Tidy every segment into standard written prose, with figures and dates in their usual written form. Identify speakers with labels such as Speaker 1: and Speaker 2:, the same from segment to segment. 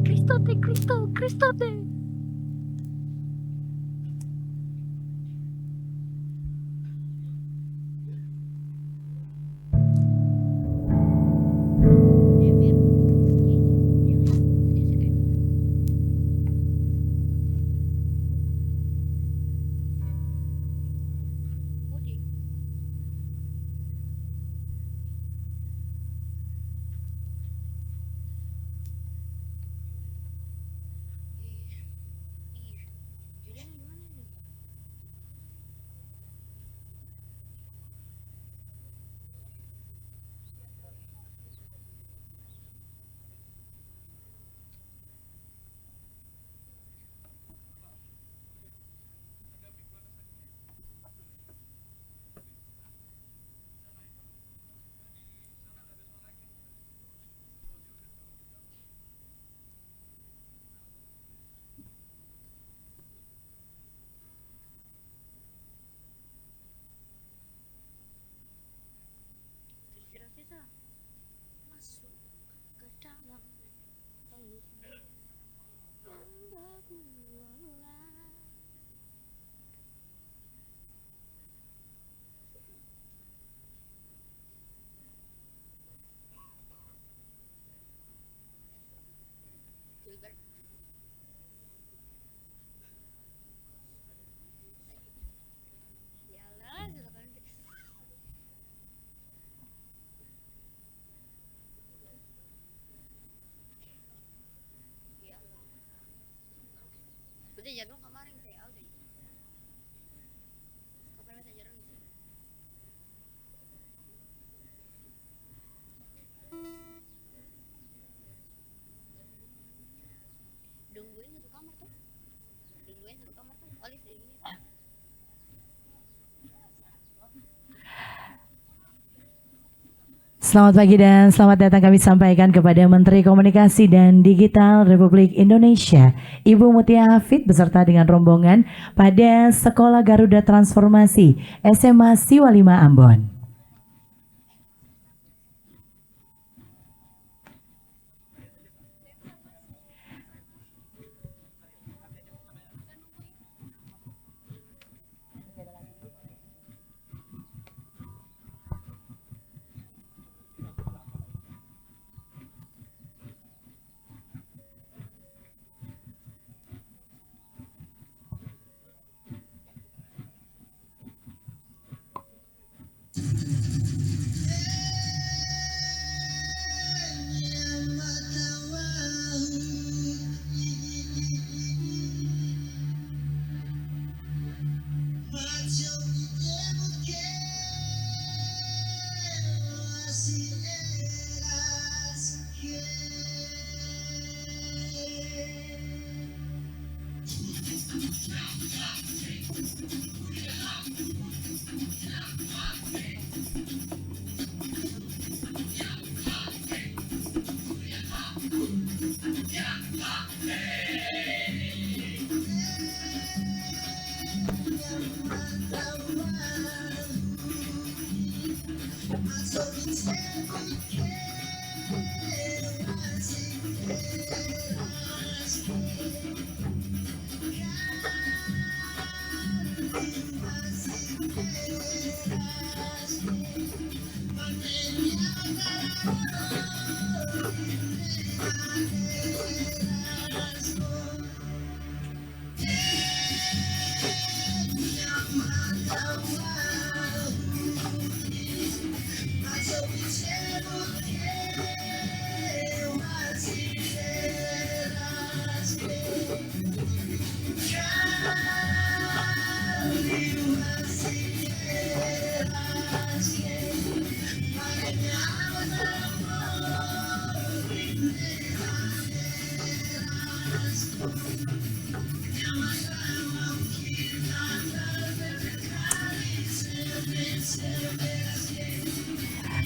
Speaker 1: Kristote, Kristote. Masuk ke dalam pelukmu yang berdua. Gilbert. Yalah, silakan. Iya. Udah jadwal kemarin saya udah. Kapan saya jarang sih. Tungguin satu kamar tuh. Olive ini.
Speaker 2: Selamat pagi dan selamat datang kami sampaikan kepada Menteri Komunikasi dan Digital Republik Indonesia, Ibu Mutia Hafid beserta dengan rombongan pada Sekolah Garuda Transformasi SMA Siwa 5 Ambon.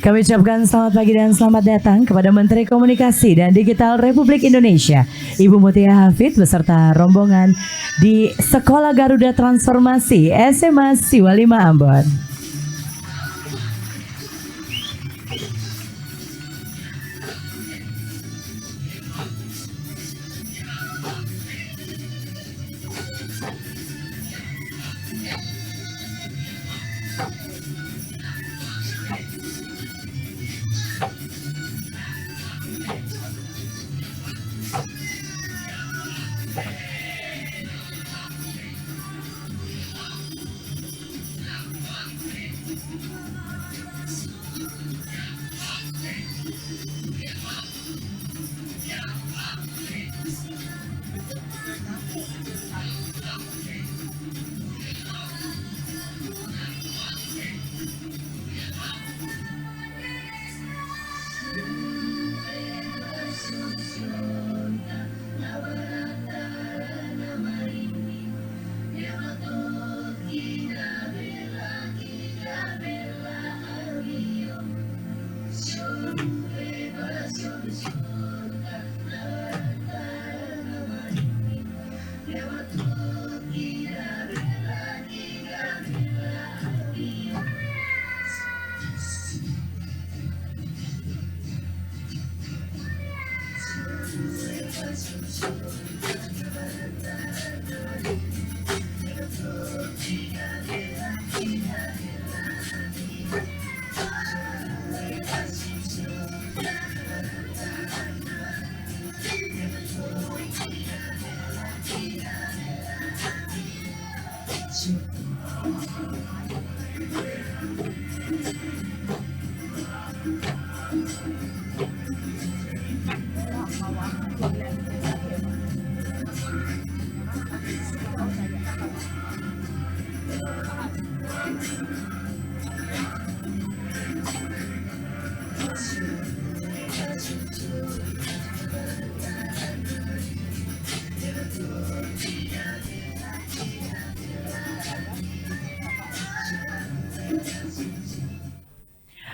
Speaker 2: Kami ucapkan selamat pagi dan selamat datang kepada Menteri Komunikasi dan Digital Republik Indonesia, Ibu Mutia Hafid beserta rombongan di Sekolah Garuda Transformasi SMA Siwa 5 Ambon.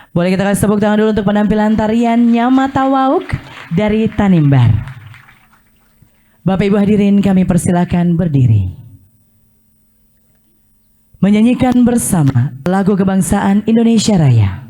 Speaker 2: Boleh kita kasih tepuk tangan dulu untuk penampilan tarian Nyamata Wauk dari Tanimbar. Bapak Ibu hadirin, kami persilakan berdiri. Menyanyikan bersama lagu kebangsaan Indonesia Raya.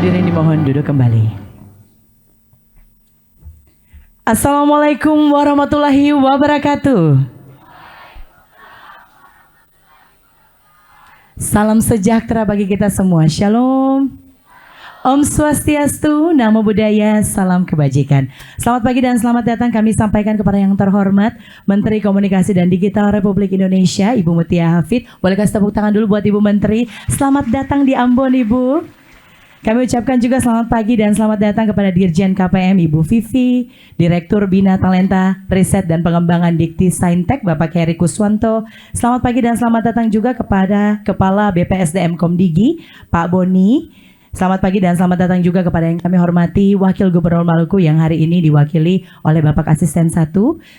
Speaker 2: Hadirin dimohon duduk kembali. Assalamualaikum warahmatullahi wabarakatuh. Salam sejahtera bagi kita semua. Shalom. Om Swastiastu, Namo Buddhaya, salam kebajikan. Selamat pagi dan selamat datang kami sampaikan kepada yang terhormat Menteri Komunikasi dan Digital Republik Indonesia, Ibu Mutia Hafid. Boleh kasih tepuk tangan dulu buat Ibu Menteri. Selamat datang di Ambon, Ibu. Kami ucapkan juga selamat pagi dan selamat datang kepada Dirjen KPM Ibu Vivi, Direktur Bina Talenta, Riset dan Pengembangan Dikti Saintek Bapak Heri Kuswanto. Selamat pagi dan selamat datang juga kepada Kepala BPSDM Komdigi, Pak Boni. Selamat pagi dan selamat datang juga kepada yang kami hormati Wakil Gubernur Maluku yang hari ini diwakili oleh Bapak Asisten 1.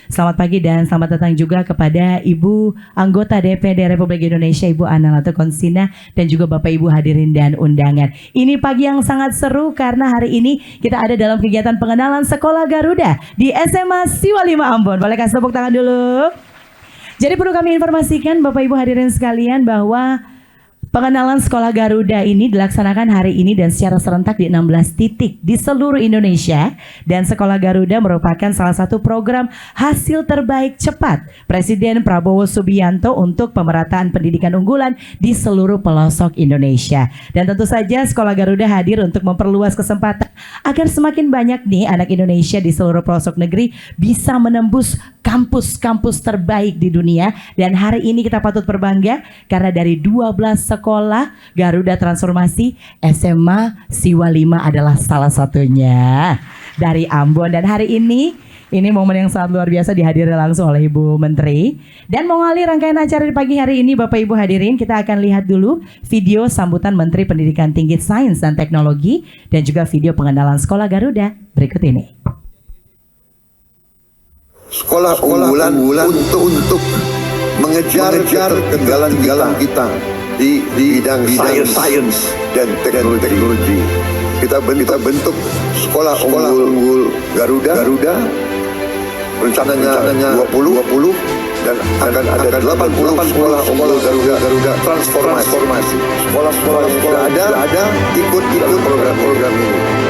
Speaker 2: Selamat pagi dan selamat datang juga kepada Ibu Anggota DPD Republik Indonesia Ibu Ana Lato Konsina dan juga Bapak Ibu hadirin dan undangan. Ini pagi yang sangat seru karena hari ini kita ada dalam kegiatan pengenalan Sekolah Garuda di SMA Siwa 5 Ambon. Boleh kasih tepuk tangan dulu. Jadi perlu kami informasikan Bapak Ibu hadirin sekalian bahwa pengenalan Sekolah Garuda ini dilaksanakan hari ini dan secara serentak di 16 titik di seluruh Indonesia. Dan Sekolah Garuda merupakan salah satu program hasil terbaik cepat Presiden Prabowo Subianto untuk pemerataan pendidikan unggulan di seluruh pelosok Indonesia. Dan tentu saja Sekolah Garuda hadir untuk memperluas kesempatan agar semakin banyak nih anak Indonesia di seluruh pelosok negeri bisa menembus kampus-kampus terbaik di dunia. Dan hari ini kita patut berbangga karena dari 12 sekolah Garuda Transformasi SMA Siwa 5 adalah salah satunya dari Ambon. Dan hari ini momen yang sangat luar biasa dihadiri langsung oleh Ibu Menteri. Dan mengawali rangkaian acara di pagi hari ini Bapak Ibu hadirin, kita akan lihat dulu video sambutan Menteri Pendidikan Tinggi Sains dan Teknologi dan juga video pengenalan Sekolah Garuda berikut ini.
Speaker 3: Sekolah unggulan untuk mengejar ketertinggalan kita di bidang sains dan teknologi. Kita bentuk sekolah unggul Garuda. Rencananya 20 dan akan ada 80 sekolah unggul Garuda transformasi. Sekolah-sekolah yang sudah ada ikut program ini.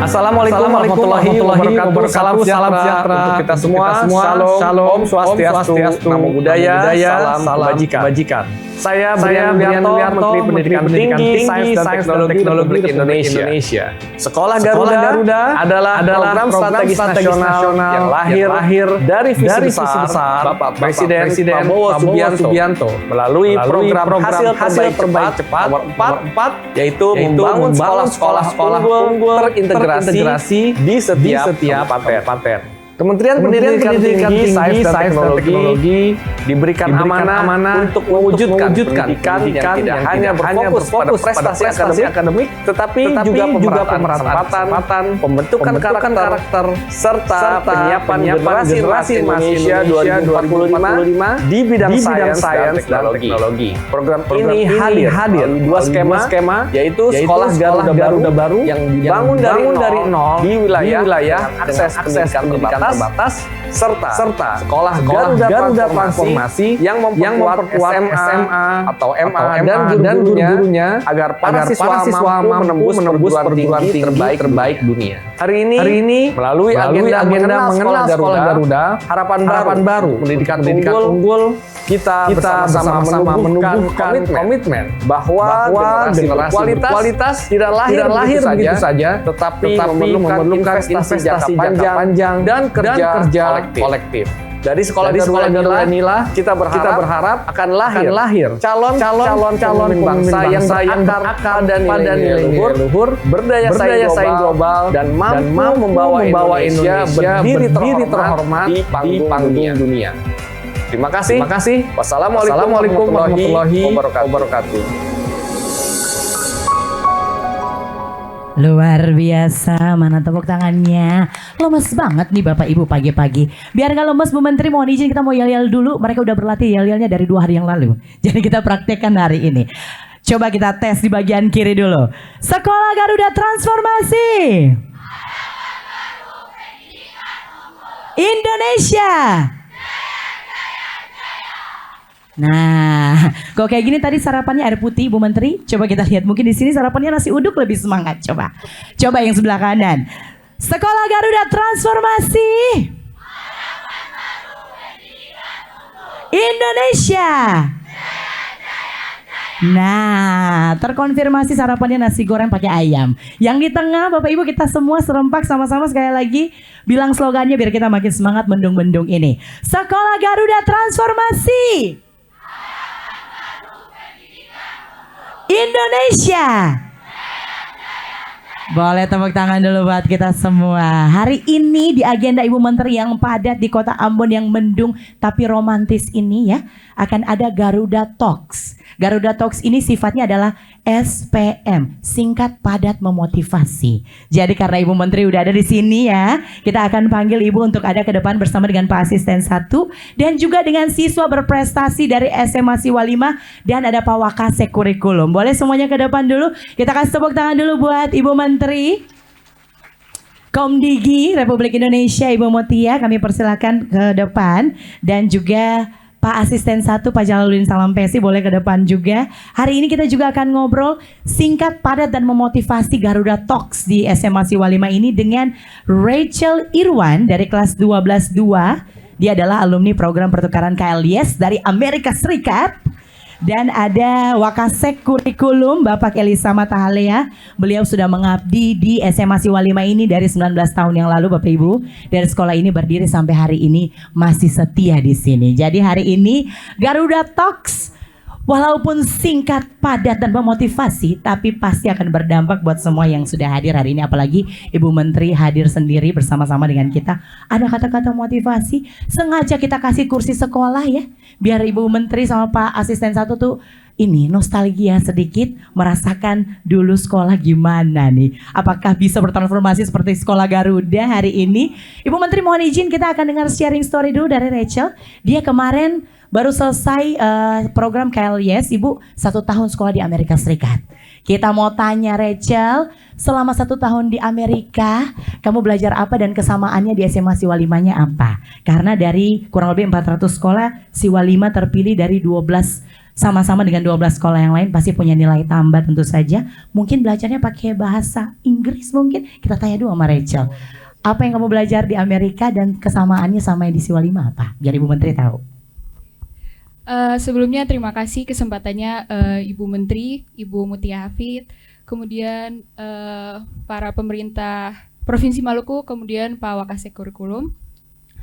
Speaker 4: Assalamualaikum warahmatullahi wabarakatuh. Salam sejahtera untuk kita semua. Shalom, swastiastu, namo buddhaya, salam kebajikan. Saya Brian Wiarto, Menteri Pendidikan Tinggi, Sains dan Teknologi Republik Indonesia. Sekolah Garuda adalah program strategis nasional yang lahir dari visi besar Bapak Presiden Prabowo Subianto melalui program hasil terbaik cepat nomor 4 yaitu membangun sekolah-sekolah unggul terintegrasi di setiap paten. Kementerian Pendidikan Tinggi, Sains dan Teknologi diberikan amanah untuk mewujudkan pendidikan yang hanya berfokus pada prestasi akademik, tetapi juga pemerataan, pembentukan karakter, serta penyiapan generasi Indonesia 2045 di bidang sains dan teknologi. Program ini hadir dua skema, yaitu Sekolah Garuda Baru yang dibangun dari nol di wilayah akses pendidikan terbatas serta sekolah Garuda Transformasi yang memperkuat SMA atau MA dan guru-gurunya agar para siswa mampu menembus perguruan tinggi terbaik dunia. Hari ini melalui agenda mengenal sekolah Garuda, harapan baru, pendidikan unggul, kita bersama-sama menumbuhkan komitmen bahwa generasi kualitas tidak lahir begitu saja, tetapi memerlukan investasi jangka panjang dan kerja kolektif. Dari sekolah Garuda inilah kita berharap akan lahir calon pemimpin bangsa yang berakar pada nilai luhur, berdaya saing global dan mampu membawa Indonesia berdiri terhormat di panggung dunia. Terima kasih. Wassalamualaikum warahmatullahi wabarakatuh.
Speaker 2: Luar biasa, mana tepuk tangannya. Lemes banget nih Bapak Ibu pagi-pagi. Biar gak lemes Bu Menteri, mohon izin kita mau yel-yel dulu. Mereka udah berlatih yel-yelnya dari 2 hari yang lalu. Jadi kita praktekkan hari ini. Coba kita tes di bagian kiri dulu. Sekolah Garuda Transformasi Indonesia. Nah, kok kayak gini tadi sarapannya air putih Bu Menteri. Coba kita lihat, mungkin di sini sarapannya nasi uduk lebih semangat. Coba yang sebelah kanan. Sekolah Garuda Transformasi Indonesia. Nah, terkonfirmasi sarapannya nasi goreng pakai ayam. Yang di tengah Bapak Ibu kita semua serempak sama-sama sekali lagi bilang slogannya biar kita makin semangat mendung-mendung ini. Sekolah Garuda Transformasi Indonesia. Boleh tepuk tangan dulu buat kita semua. Hari ini di agenda Ibu Menteri yang padat di kota Ambon yang mendung tapi romantis ini ya, akan ada Garuda Talks. Garuda Talks ini sifatnya adalah SPM, singkat padat memotivasi. Jadi karena Ibu Menteri udah ada di sini ya, kita akan panggil Ibu untuk ada ke depan bersama dengan Pak Asisten 1 dan juga dengan siswa berprestasi dari SMA Siwa 5 dan ada Pak Wakasek Kurikulum. Boleh semuanya ke depan dulu. Kita kasih tepuk tangan dulu buat Ibu Menteri Komdigi Republik Indonesia Ibu Mutia, kami persilakan ke depan, dan juga Pak Asisten 1 Pak Jalaluddin Salampesi boleh ke depan juga. Hari ini kita juga akan ngobrol singkat, padat dan memotivasi Garuda Talks di SMA Siwa 5 ini dengan Rachel Irwan dari kelas 12-2. Dia adalah alumni program pertukaran KLIS dari Amerika Serikat. Dan ada Wakasek Kurikulum Bapak Elisa Matahalea. Beliau sudah mengabdi di SMA Siwa 5 ini dari 19 tahun yang lalu Bapak Ibu. Dari sekolah ini berdiri sampai hari ini masih setia di sini. Jadi hari ini Garuda Talks walaupun singkat, padat dan memotivasi, tapi pasti akan berdampak buat semua yang sudah hadir hari ini. Apalagi Ibu Menteri hadir sendiri bersama-sama dengan kita. Ada kata-kata motivasi, sengaja kita kasih kursi sekolah ya, biar Ibu Menteri sama Pak Asisten 1 tuh ini nostalgia sedikit, merasakan dulu sekolah gimana nih. Apakah bisa bertransformasi seperti sekolah Garuda hari ini? Ibu Menteri mohon izin kita akan dengar sharing story dulu dari Rachel. Dia kemarin baru selesai program KLIS, Ibu 1 tahun sekolah di Amerika Serikat. Kita mau tanya Rachel, selama 1 tahun di Amerika, kamu belajar apa dan kesamaannya di SMA Siwa 5-nya apa? Karena dari kurang lebih 400 sekolah, Siwa 5 terpilih dari 12, sama-sama dengan 12 sekolah yang lain, pasti punya nilai tambah tentu saja. Mungkin belajarnya pakai bahasa Inggris mungkin. Kita tanya dulu sama Rachel. Apa yang kamu belajar di Amerika dan kesamaannya sama yang di Siwa 5 apa? Biar Ibu Menteri tahu.
Speaker 5: Sebelumnya terima kasih kesempatannya Ibu Menteri, Ibu Mutia Hafid, kemudian para pemerintah Provinsi Maluku, kemudian Pak Wakasek Kurikulum.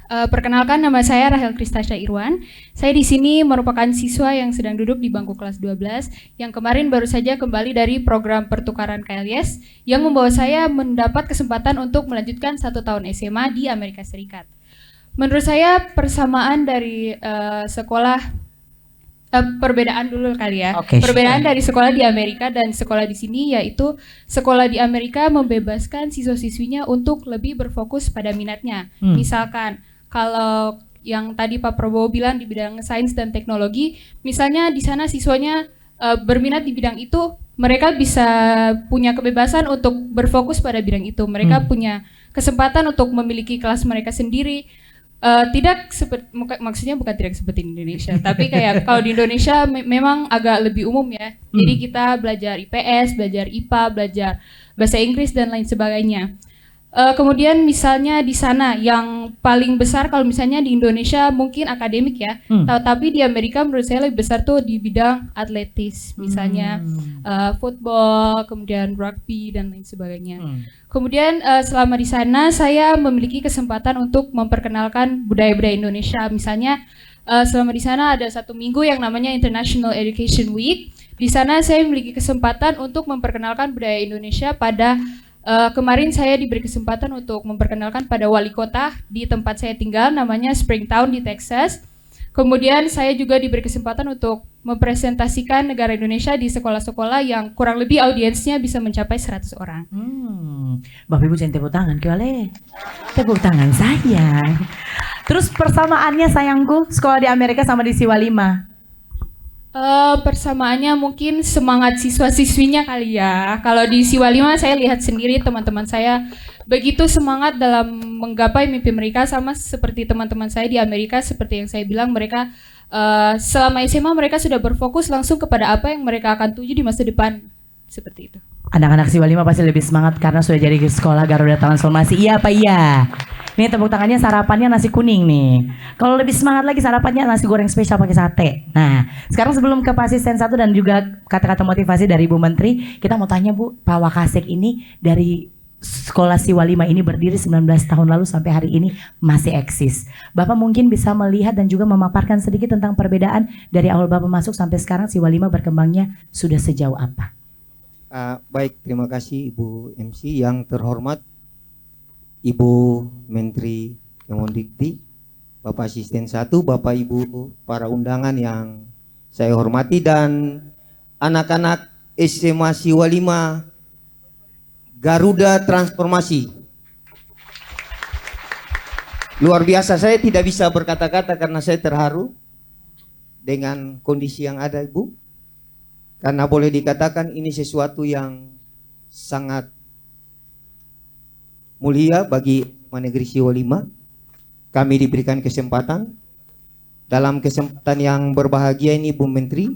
Speaker 5: Perkenalkan, nama saya Rahel Kristasya Irwan. Saya di sini merupakan siswa yang sedang duduk di bangku kelas 12 yang kemarin baru saja kembali dari program pertukaran KLIS yang membawa saya mendapat kesempatan untuk melanjutkan 1 tahun SMA di Amerika Serikat. Menurut saya persamaan dari perbedaan dulu kali ya. Perbedaan dari sekolah di Amerika dan sekolah di sini yaitu sekolah di Amerika membebaskan siswa-siswinya untuk lebih berfokus pada minatnya. Misalkan kalau yang tadi Pak Prabowo bilang di bidang sains dan teknologi, misalnya di sana siswanya berminat di bidang itu, mereka bisa punya kebebasan untuk berfokus pada bidang itu. Mereka punya kesempatan untuk memiliki kelas mereka sendiri. Tidak seperti, maksudnya bukan tidak seperti di Indonesia, tapi kayak kalau di Indonesia memang agak lebih umum ya. Jadi kita belajar IPS, belajar IPA, belajar bahasa Inggris dan lain sebagainya. Kemudian misalnya di sana yang paling besar kalau misalnya di Indonesia mungkin akademik ya, tapi di Amerika menurut saya lebih besar tuh di bidang atletis, misalnya football, kemudian rugby dan lain sebagainya. Kemudian selama di sana saya memiliki kesempatan untuk memperkenalkan budaya-budaya Indonesia. Misalnya selama di sana ada 1 minggu yang namanya International Education Week. Di sana saya memiliki kesempatan untuk memperkenalkan budaya Indonesia pada kemarin saya diberi kesempatan untuk memperkenalkan pada wali kota di tempat saya tinggal, namanya Springtown di Texas. Kemudian saya juga diberi kesempatan untuk mempresentasikan negara Indonesia di sekolah-sekolah yang kurang lebih audiensnya bisa mencapai 100 orang.
Speaker 2: Bapak Ibu jangan tepuk tangan, boleh? Tepuk tangan sayang. Terus persamaannya sayangku, sekolah di Amerika sama di Siwalima?
Speaker 5: Persamaannya mungkin semangat siswa-siswinya kali ya. Kalau di Siwalima saya lihat sendiri teman-teman saya begitu semangat dalam menggapai mimpi mereka, sama seperti teman-teman saya di Amerika. Seperti yang saya bilang, mereka selama SMA mereka sudah berfokus langsung kepada apa yang mereka akan tuju di masa depan. Seperti itu.
Speaker 2: Anak-anak Siwalima pasti lebih semangat karena sudah jadi sekolah Garuda Transformasi. Iya apa iya? Nih tepuk tangannya, sarapannya nasi kuning nih. Kalau lebih semangat lagi sarapannya nasi goreng spesial pakai sate. Nah, sekarang sebelum ke Pak Asisten 1 dan juga kata-kata motivasi dari Ibu Menteri, kita mau tanya Bu, Pak Wakasek ini dari sekolah Siwalima ini berdiri 19 tahun lalu sampai hari ini masih eksis. Bapak mungkin bisa melihat dan juga memaparkan sedikit tentang perbedaan dari awal Bapak masuk sampai sekarang Siwalima berkembangnya sudah sejauh apa?
Speaker 6: Baik, terima kasih Ibu MC yang terhormat, Ibu Menteri Kemendikti, Bapak Asisten 1, Bapak Ibu para undangan yang saya hormati, dan anak-anak SMA Siwalima Garuda Transformasi. Luar biasa, saya tidak bisa berkata-kata karena saya terharu dengan kondisi yang ada Ibu. Karena boleh dikatakan ini sesuatu yang sangat mulia bagi negeri Siwalima. Kami diberikan kesempatan. Dalam kesempatan yang berbahagia ini Bu Menteri,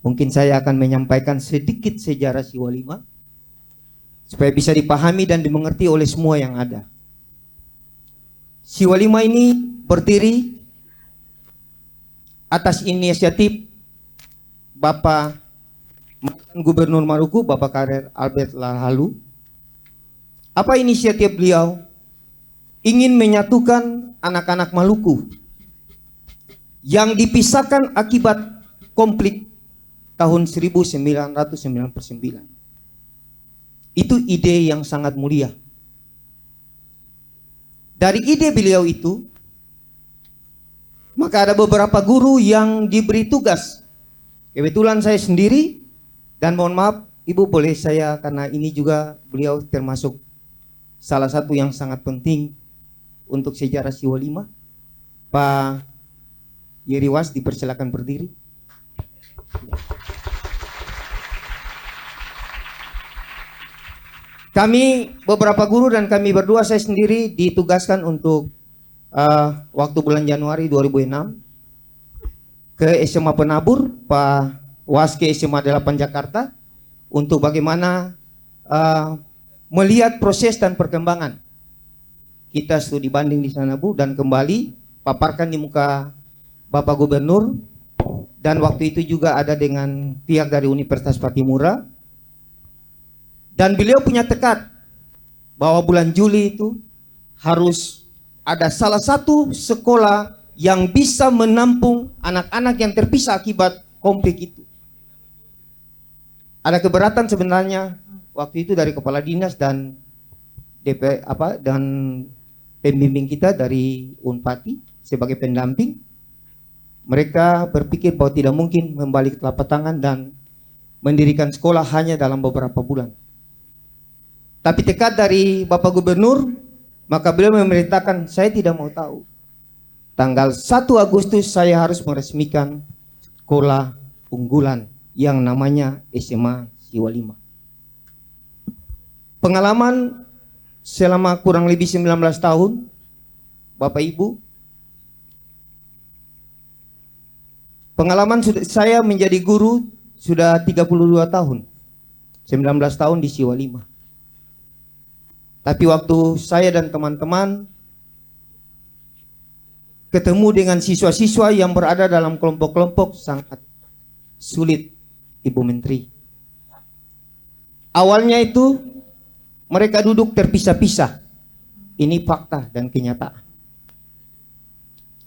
Speaker 6: mungkin saya akan menyampaikan sedikit sejarah Siwalima supaya bisa dipahami dan dimengerti oleh semua yang ada. Siwalima ini berdiri atas inisiatif Bapak Gubernur Maluku, Bapak Karir Albert Lahalu. Apa inisiatif beliau? Ingin menyatukan anak-anak Maluku yang dipisahkan akibat konflik tahun 1999. Itu ide yang sangat mulia. Dari ide beliau itu, maka ada beberapa guru yang diberi tugas. Kebetulan saya sendiri, dan mohon maaf Ibu boleh saya, karena ini juga beliau termasuk salah satu yang sangat penting untuk sejarah Siwalima. Pak Yeriwas dipersilakan berdiri. Kami beberapa guru dan kami berdua, saya sendiri ditugaskan untuk waktu bulan Januari 2006 ke SMA Penabur, Pak Waske SMA 8 Jakarta, untuk bagaimana melihat proses dan perkembangan. Kita studi banding di sana Bu, dan kembali paparkan di muka Bapak Gubernur, dan waktu itu juga ada dengan pihak dari Universitas Patimura. Dan beliau punya tekad bahwa bulan Juli itu harus ada salah satu sekolah yang bisa menampung anak-anak yang terpisah akibat konflik itu. Ada keberatan sebenarnya waktu itu dari kepala dinas dan dan pembimbing kita dari Unpati sebagai pendamping. Mereka berpikir bahwa tidak mungkin membalik telapak tangan dan mendirikan sekolah hanya dalam beberapa bulan. Tapi tekad dari Bapak Gubernur, maka beliau memerintahkan, saya tidak mau tahu. Tanggal 1 Agustus saya harus meresmikan sekolah unggulan yang namanya SMA Siwa 5. Pengalaman selama kurang lebih 19 tahun, Bapak Ibu, pengalaman saya menjadi guru sudah 32 tahun. 19 tahun di Siwa 5. Tapi waktu saya dan teman-teman ketemu dengan siswa-siswa yang berada dalam kelompok-kelompok, sangat sulit, Ibu Menteri. Awalnya itu mereka duduk terpisah-pisah. Ini fakta dan kenyataan.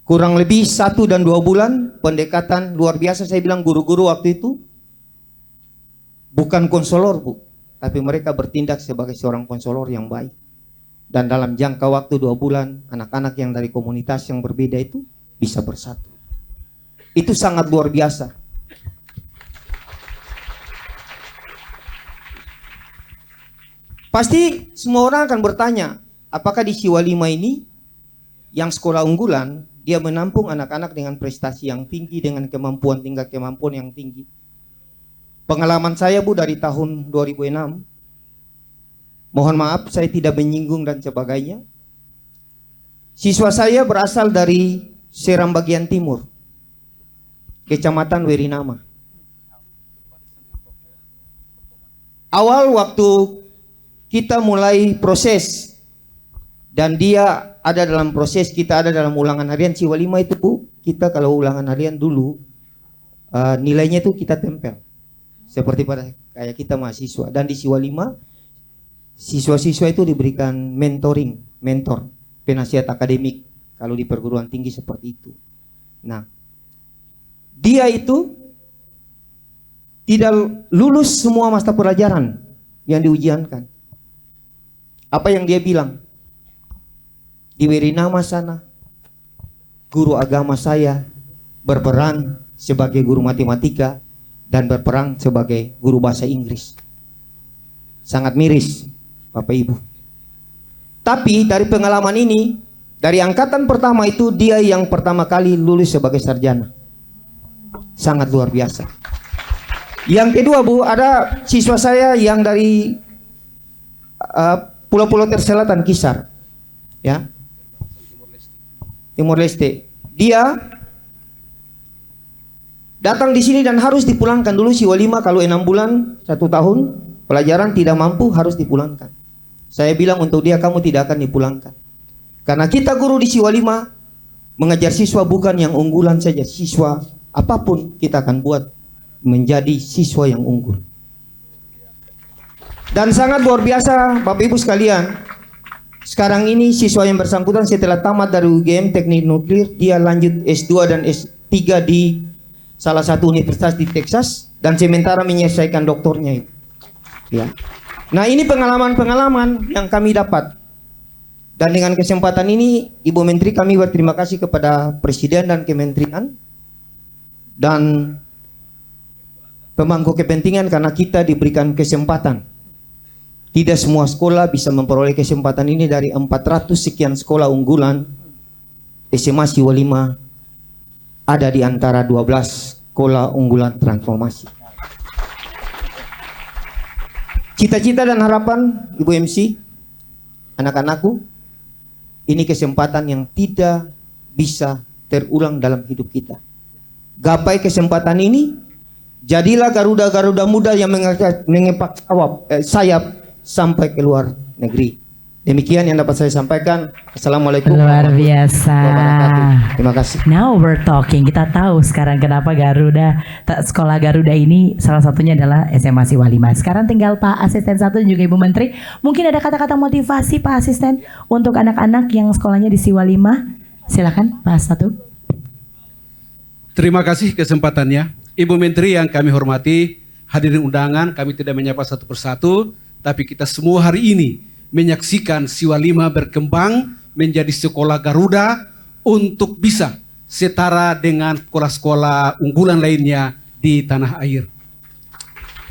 Speaker 6: Kurang lebih 1 dan 2 bulan pendekatan luar biasa. Saya bilang guru-guru waktu itu bukan konselor, Bu, tapi mereka bertindak sebagai seorang konselor yang baik. Dan dalam jangka waktu 2 bulan, anak-anak yang dari komunitas yang berbeda itu bisa bersatu. Itu sangat luar biasa. Pasti semua orang akan bertanya, apakah di Siwa 5 ini yang sekolah unggulan, dia menampung anak-anak dengan prestasi yang tinggi, dengan kemampuan, tingkat kemampuan yang tinggi. Pengalaman saya, Bu, dari tahun 2006, mohon maaf saya tidak menyinggung dan sebagainya. Siswa saya berasal dari Seram bagian timur, Kecamatan Werinama. Awal waktu kita mulai proses dan dia ada dalam proses, kita ada dalam ulangan harian Siwa 5 itu, Bu, kita kalau ulangan harian dulu nilainya itu kita tempel seperti pada kayak kita mahasiswa. Dan di Siwa 5 siswa-siswa itu diberikan mentor, penasihat akademik kalau di perguruan tinggi seperti itu. Nah, dia itu tidak lulus semua mata pelajaran yang diujiankan. Apa yang dia bilang? Di Werinama sana, guru agama saya berperan sebagai guru matematika dan berperan sebagai guru bahasa Inggris. Sangat miris, Bapak Ibu. Tapi dari pengalaman ini, dari angkatan pertama itu dia yang pertama kali lulus sebagai sarjana. Sangat luar biasa. Yang kedua, Bu, ada siswa saya yang dari Pulau-Pulau Terselatan, Kisar, ya, Timur Leste. Dia datang di sini dan harus dipulangkan dulu Siwa 5 kalau 6 bulan 1 tahun pelajaran tidak mampu harus dipulangkan. Saya bilang untuk dia, kamu tidak akan dipulangkan. Karena kita guru di Siwa 5 mengajar siswa bukan yang unggulan saja, siswa apapun kita akan buat menjadi siswa yang unggul. Dan sangat luar biasa, Bapak Ibu sekalian. Sekarang ini siswa yang bersangkutan setelah tamat dari UGM Teknik Nuklir, dia lanjut S2 dan S3 di salah satu universitas di Texas dan sementara menyelesaikan doktornya itu. Ya. Nah, ini pengalaman-pengalaman yang kami dapat. Dan dengan kesempatan ini, Ibu Menteri, kami berterima kasih kepada Presiden dan Kementerian dan pemangku kepentingan karena kita diberikan kesempatan. Tidak semua sekolah bisa memperoleh kesempatan ini. Dari 400 sekian sekolah unggulan SMA Siwa 5 ada di antara 12 sekolah unggulan transformasi. Cita-cita dan harapan Ibu MC, anak-anakku, ini kesempatan yang tidak bisa terulang dalam hidup kita. Gapai kesempatan ini, jadilah Garuda-Garuda muda yang mengepak sayap sampai ke luar negeri. Demikian yang dapat saya sampaikan. Assalamualaikum
Speaker 2: Luar biasa.
Speaker 6: wabarakatuh. Terima kasih.
Speaker 2: Now we're talking. Kita tahu sekarang kenapa sekolah Garuda ini salah satunya adalah SMA Siwa 5. Sekarang tinggal Pak Asisten 1 dan juga Ibu Menteri. Mungkin ada kata-kata motivasi Pak Asisten untuk anak-anak yang sekolahnya di Siwa 5. Silakan Pak 1.
Speaker 7: Terima kasih kesempatannya. Ibu Menteri yang kami hormati, hadirin undangan, kami tidak menyapa satu persatu, tapi kita semua hari ini menyaksikan Siwa 5 berkembang menjadi sekolah Garuda untuk bisa setara dengan sekolah-sekolah unggulan lainnya di tanah air.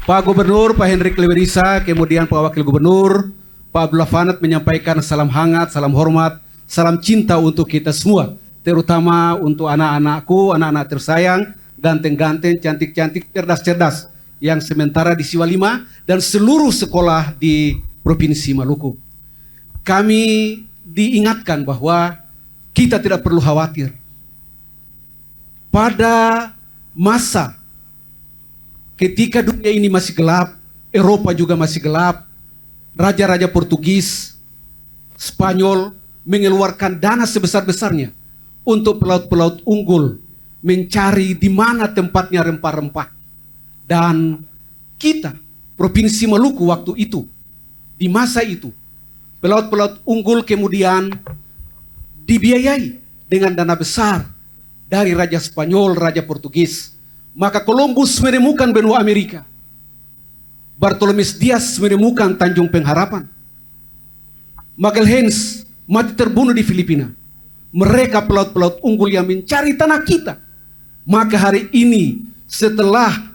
Speaker 7: Pak Gubernur, Pak Hendrik Lewerisa, kemudian Pak Wakil Gubernur, Pak Abdullah Fanat menyampaikan salam hangat, salam hormat, salam cinta untuk kita semua, terutama untuk anak-anakku, anak-anak tersayang, ganteng-ganteng, cantik-cantik, cerdas-cerdas, yang sementara di Siwa 5 dan seluruh sekolah di Provinsi Maluku. Kami diingatkan bahwa kita tidak perlu khawatir. Pada masa ketika dunia ini masih gelap, Eropa juga masih gelap, raja-raja Portugis, Spanyol mengeluarkan dana sebesar-besarnya untuk pelaut-pelaut unggul mencari di mana tempatnya rempah-rempah. Dan kita, Provinsi Maluku waktu itu, di masa itu, pelaut-pelaut unggul kemudian dibiayai dengan dana besar dari Raja Spanyol, Raja Portugis. Maka Columbus menemukan benua Amerika. Bartolomé Dias menemukan Tanjung Pengharapan. Magalhães mati terbunuh di Filipina. Mereka pelaut-pelaut unggul yang mencari tanah kita. Maka hari ini setelah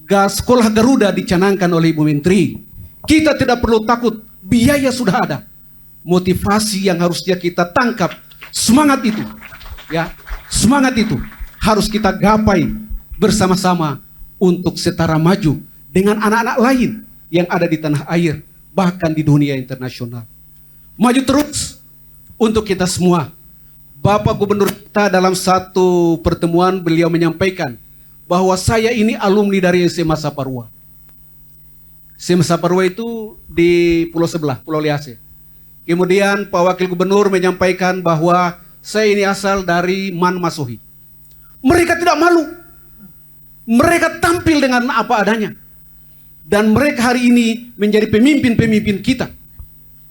Speaker 7: sekolah Garuda dicanangkan oleh Ibu Menteri, kita tidak perlu takut, biaya sudah ada. Motivasi yang harusnya kita tangkap, semangat itu, ya, semangat itu harus kita gapai bersama-sama untuk setara maju dengan anak-anak lain yang ada di tanah air, bahkan di dunia internasional. Maju terus untuk kita semua. Bapak Gubernur kita dalam satu pertemuan beliau menyampaikan bahwa saya ini alumni dari SMA Saparua. SMA Saparua itu di pulau sebelah, Pulau Liase. Kemudian Pak Wakil Gubernur menyampaikan bahwa saya ini asal dari Man Masohi. Mereka tidak malu. Mereka tampil dengan apa adanya. Dan mereka hari ini menjadi pemimpin-pemimpin kita.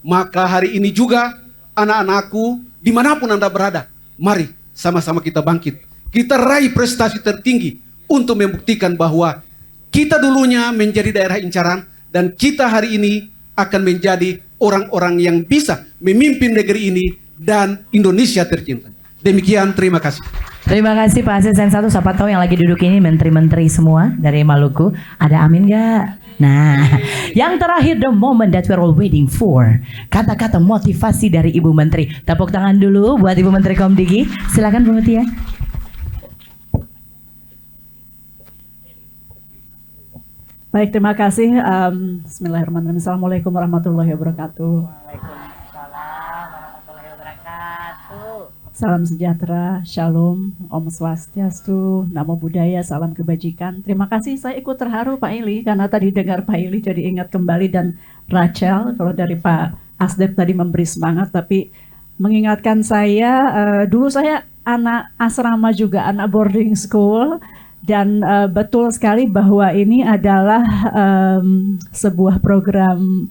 Speaker 7: Maka hari ini juga anak-anakku dimanapun Anda berada, mari sama-sama kita bangkit. Kita raih prestasi tertinggi untuk membuktikan bahwa kita dulunya menjadi daerah incaran dan kita hari ini akan menjadi orang-orang yang bisa memimpin negeri ini dan Indonesia tercinta. Demikian, terima kasih.
Speaker 2: Terima kasih Pak Asisten 1. Siapa tahu yang lagi duduk ini menteri-menteri semua dari Maluku. Ada amin gak? Nah, yang terakhir, the moment that we're all waiting for. Kata-kata motivasi dari Ibu Menteri. Tepuk tangan dulu buat Ibu Menteri Komdigi. Silakan Bu Mutia.
Speaker 8: Baik, terima kasih. Bismillahirrahmanirrahim. Assalamualaikum warahmatullahi wabarakatuh.
Speaker 2: Waalaikumsalam warahmatullahi wabarakatuh.
Speaker 8: Salam sejahtera, shalom, Om Swastiastu, Namo Buddhaya, salam kebajikan. Terima kasih, saya ikut terharu Pak Ili, karena tadi dengar Pak Ili jadi ingat kembali dan Rachel, kalau dari Pak Asdep tadi memberi semangat, tapi mengingatkan saya, dulu saya anak asrama juga, anak boarding school, dan betul sekali bahwa ini adalah sebuah program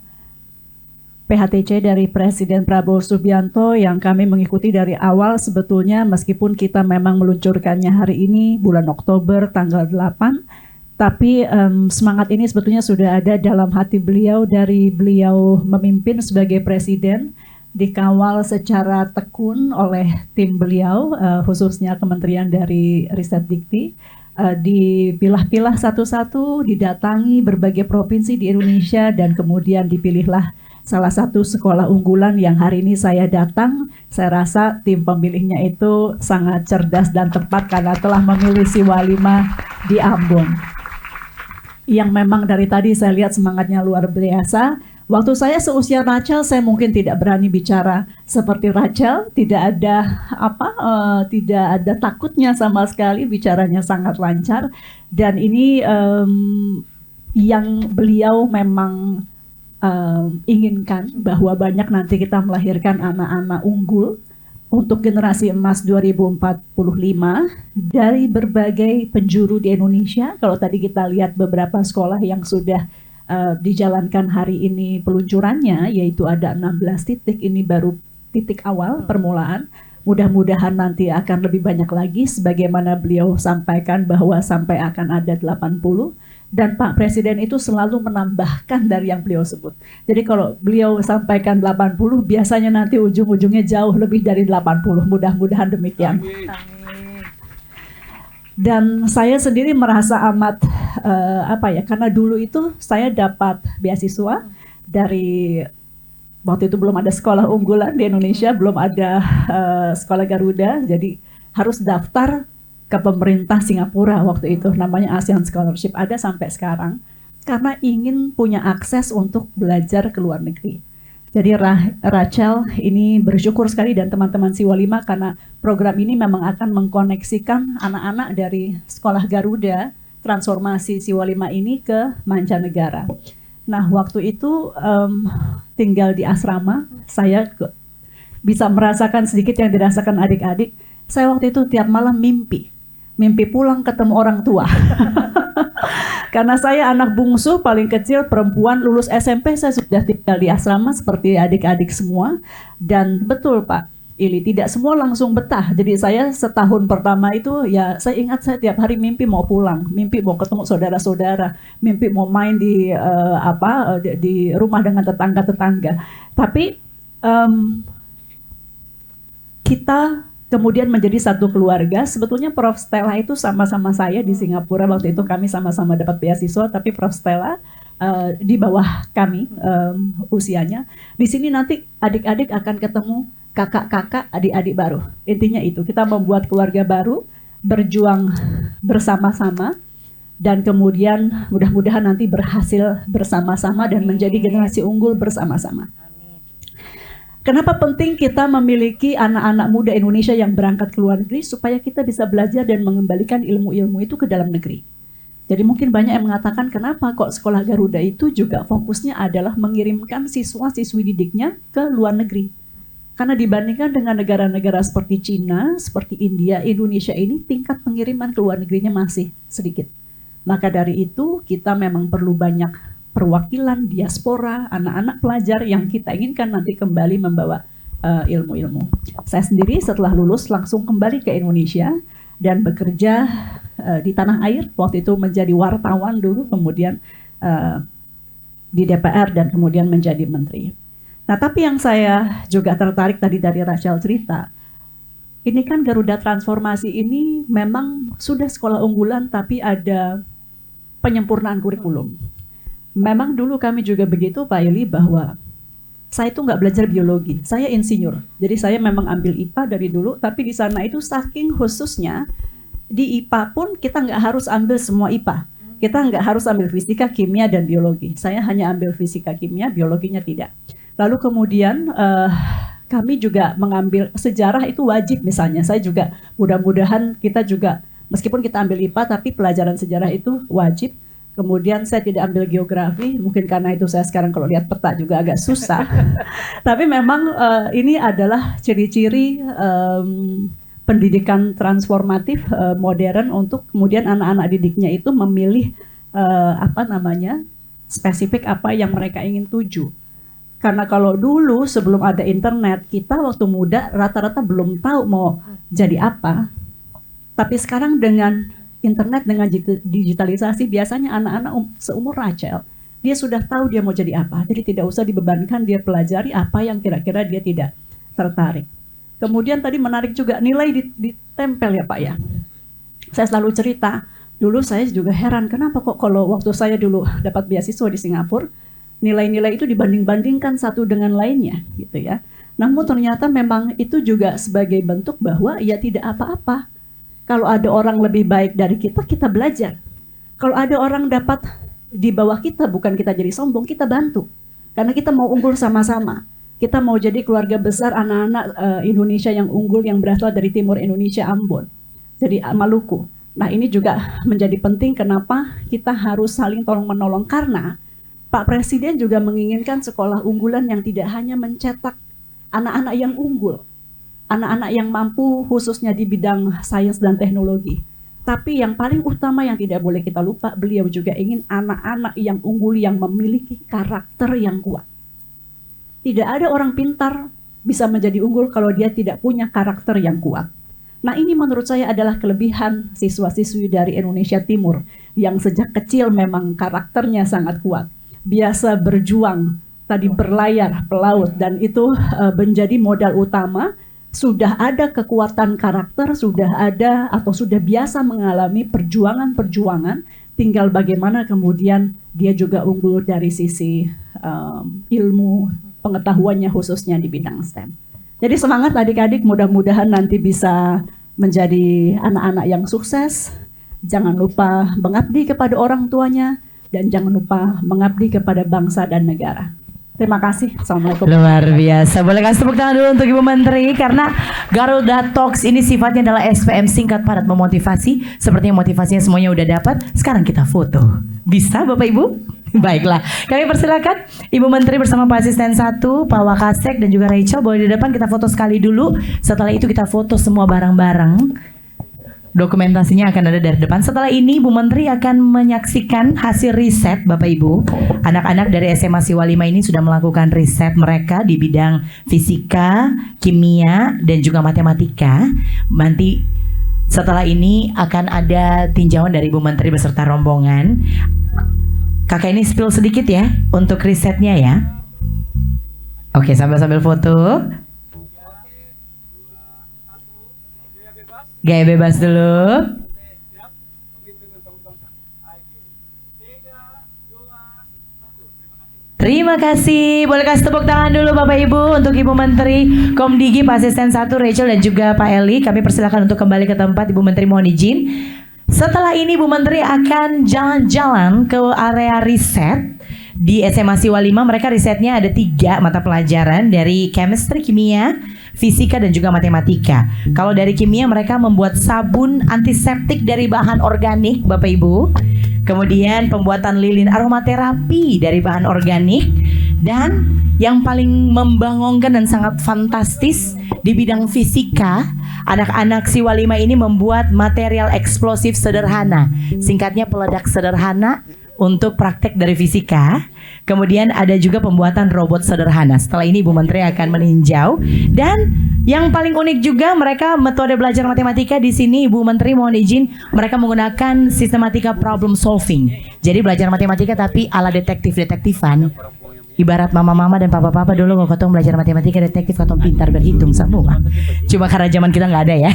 Speaker 8: PHTC dari Presiden Prabowo Subianto yang kami mengikuti dari awal sebetulnya, meskipun kita memang meluncurkannya hari ini bulan Oktober tanggal 8, tapi semangat ini sebetulnya sudah ada dalam hati beliau dari beliau memimpin sebagai presiden, dikawal secara tekun oleh tim beliau, khususnya Kementerian dari Riset Dikti, dipilah-pilah satu-satu, didatangi berbagai provinsi di Indonesia, dan kemudian dipilihlah salah satu sekolah unggulan yang hari ini saya datang. Saya rasa tim pemilihnya itu sangat cerdas dan tepat karena telah memilih Siwa 5 di Ambon. Yang memang dari tadi saya lihat semangatnya luar biasa. Waktu saya seusia Rachel, saya mungkin tidak berani bicara seperti Rachel, tidak ada takutnya sama sekali, bicaranya sangat lancar. Dan ini yang beliau memang inginkan, bahwa banyak nanti kita melahirkan anak-anak unggul untuk generasi emas 2045 dari berbagai penjuru di Indonesia. Kalau tadi kita lihat beberapa sekolah yang sudah dijalankan hari ini peluncurannya, yaitu ada 16 titik, ini baru titik awal permulaan. Mudah-mudahan nanti akan lebih banyak lagi, sebagaimana beliau sampaikan bahwa sampai akan ada 80. Dan Pak Presiden itu selalu menambahkan dari yang beliau sebut. Jadi kalau beliau sampaikan 80, biasanya nanti ujung-ujungnya jauh lebih dari 80. Mudah-mudahan demikian.
Speaker 2: Amin.
Speaker 8: Dan saya sendiri merasa amat karena dulu itu saya dapat beasiswa dari, waktu itu belum ada sekolah unggulan di Indonesia, belum ada sekolah Garuda, jadi harus daftar ke pemerintah Singapura waktu itu, namanya ASEAN Scholarship, ada sampai sekarang, karena ingin punya akses untuk belajar ke luar negeri. Jadi Rachel ini bersyukur sekali dan teman-teman Siwa 5 karena program ini memang akan mengkoneksikan anak-anak dari sekolah Garuda transformasi Siwa 5 ini ke mancanegara. Nah, waktu itu tinggal di asrama, saya bisa merasakan sedikit yang dirasakan adik-adik. Saya waktu itu tiap malam mimpi pulang ketemu orang tua. Karena saya anak bungsu paling kecil perempuan, lulus SMP saya sudah tinggal di asrama seperti adik-adik semua. Dan betul Pak Ili, tidak semua langsung betah. Jadi saya setahun pertama itu ya saya ingat saya tiap hari mimpi mau pulang, mimpi mau ketemu saudara-saudara, mimpi mau main di di rumah dengan tetangga-tetangga. Tapi kita kemudian menjadi satu keluarga. Sebetulnya Prof. Stella itu sama-sama saya di Singapura waktu itu, kami sama-sama dapat beasiswa, tapi Prof. Stella di bawah kami usianya. Di sini nanti adik-adik akan ketemu kakak-kakak, adik-adik baru. Intinya itu, kita membuat keluarga baru, berjuang bersama-sama, dan kemudian mudah-mudahan nanti berhasil bersama-sama dan menjadi generasi unggul bersama-sama. Kenapa penting kita memiliki anak-anak muda Indonesia yang berangkat ke luar negeri? Supaya kita bisa belajar dan mengembalikan ilmu-ilmu itu ke dalam negeri. Jadi mungkin banyak yang mengatakan kenapa kok sekolah Garuda itu juga fokusnya adalah mengirimkan siswa-siswi didiknya ke luar negeri. Karena dibandingkan dengan negara-negara seperti Cina, seperti India, Indonesia ini tingkat pengiriman ke luar negerinya masih sedikit. Maka dari itu kita memang perlu banyak perwakilan diaspora, anak-anak pelajar yang kita inginkan nanti kembali membawa ilmu-ilmu. Saya sendiri setelah lulus langsung kembali ke Indonesia dan bekerja di tanah air. Waktu itu menjadi wartawan dulu, kemudian di DPR dan kemudian menjadi menteri. Nah, tapi yang saya juga tertarik tadi dari Rachel cerita, ini kan Garuda Transformasi ini memang sudah sekolah unggulan tapi ada penyempurnaan kurikulum. Memang dulu kami juga begitu Pak Ili, bahwa saya itu nggak belajar biologi, saya insinyur. Jadi saya memang ambil IPA dari dulu, tapi di sana itu saking khususnya, di IPA pun kita nggak harus ambil semua IPA. Kita nggak harus ambil fisika, kimia, dan biologi. Saya hanya ambil fisika, kimia, biologinya tidak. Lalu kemudian kami juga mengambil sejarah itu wajib misalnya. Saya juga mudah-mudahan kita juga, meskipun kita ambil IPA, tapi pelajaran sejarah itu wajib. Kemudian saya tidak ambil geografi, mungkin karena itu saya sekarang kalau lihat peta juga agak susah. Tapi memang ini adalah ciri-ciri pendidikan transformatif modern untuk kemudian anak-anak didiknya itu memilih spesifik apa yang mereka ingin tuju. Karena kalau dulu sebelum ada internet, kita waktu muda rata-rata belum tahu mau jadi apa. Tapi sekarang dengan internet, dengan digitalisasi, biasanya anak-anak seumur Rachel, dia sudah tahu dia mau jadi apa. Jadi tidak usah dibebankan dia pelajari apa yang kira-kira dia tidak tertarik. Kemudian tadi menarik juga, nilai ditempel ya Pak ya. Saya selalu cerita, dulu saya juga heran, kenapa kok kalau waktu saya dulu dapat beasiswa di Singapura, nilai-nilai itu dibanding-bandingkan satu dengan lainnya gitu ya. Namun ternyata memang itu juga sebagai bentuk bahwa ya tidak apa-apa. Kalau ada orang lebih baik dari kita, kita belajar. Kalau ada orang dapat di bawah kita, bukan kita jadi sombong, kita bantu. Karena kita mau unggul sama-sama. Kita mau jadi keluarga besar anak-anak Indonesia yang unggul yang berasal dari timur Indonesia, Ambon. Jadi Maluku. Nah ini juga menjadi penting kenapa kita harus saling tolong-menolong. Karena Pak Presiden juga menginginkan sekolah unggulan yang tidak hanya mencetak anak-anak yang unggul, anak-anak yang mampu khususnya di bidang sains dan teknologi. Tapi yang paling utama yang tidak boleh kita lupa, beliau juga ingin anak-anak yang unggul yang memiliki karakter yang kuat. Tidak ada orang pintar bisa menjadi unggul kalau dia tidak punya karakter yang kuat. Nah ini menurut saya adalah kelebihan siswa-siswi dari Indonesia Timur yang sejak kecil memang karakternya sangat kuat. Biasa berjuang, tadi berlayar, pelaut, dan itu menjadi modal utama. Sudah ada kekuatan karakter, sudah ada atau sudah biasa mengalami perjuangan-perjuangan, tinggal bagaimana kemudian dia juga unggul dari sisi ilmu pengetahuannya khususnya di bidang STEM. Jadi semangat adik-adik, mudah-mudahan nanti bisa menjadi anak-anak yang sukses. Jangan lupa mengabdi kepada orang tuanya dan jangan lupa mengabdi kepada bangsa dan negara. Terima kasih. Assalamualaikum.
Speaker 2: Luar biasa. Boleh kasih tepuk tangan dulu untuk Ibu Menteri karena Garuda Talks ini sifatnya adalah SPM singkat padat memotivasi. Sepertinya motivasinya semuanya udah dapat. Sekarang kita foto. Bisa Bapak Ibu? Baiklah. Kami persilakan Ibu Menteri bersama Pak Asisten 1, Pak Wakasek dan juga Rachel. Boleh di depan kita foto sekali dulu. Setelah itu kita foto semua bareng-bareng. Dokumentasinya akan ada dari depan. Setelah ini Bu Menteri akan menyaksikan hasil riset Bapak Ibu. Anak-anak dari SMA Siwa 5 ini sudah melakukan riset mereka di bidang fisika, kimia, dan juga matematika. Nanti setelah ini akan ada tinjauan dari Bu Menteri beserta rombongan. Kakak ini spill sedikit ya untuk risetnya ya. Oke, sambil foto. Gaya bebas dulu. Terima kasih. Boleh kasih tepuk tangan dulu Bapak Ibu untuk Ibu Menteri Komdigi, Pak Asisten 1, Rachel dan juga Pak Eli. Kami persilakan untuk kembali ke tempat. Ibu Menteri mohon izin. Setelah ini Bu Menteri akan jalan-jalan ke area riset di SMA Siwa 5. Mereka risetnya ada 3 mata pelajaran dari chemistry, kimia, fisika dan juga matematika. Kalau dari kimia mereka membuat sabun antiseptik dari bahan organik Bapak Ibu. Kemudian pembuatan lilin aromaterapi dari bahan organik. Dan yang paling membangunkan dan sangat fantastis di bidang fisika, anak-anak Siwa 5 ini membuat material eksplosif sederhana. Singkatnya peledak sederhana untuk praktek dari fisika. Kemudian ada juga pembuatan robot sederhana. Setelah ini Ibu Menteri akan meninjau. Dan yang paling unik juga mereka metode belajar matematika di sini Ibu Menteri mohon izin mereka menggunakan sistematika problem solving. Jadi belajar matematika tapi ala detektif-detektifan. Ibarat mama-mama dan papa-papa dulu kalau ketong belajar matematika detektif ketong pintar berhitung semua. Cuma karena zaman kita nggak ada ya.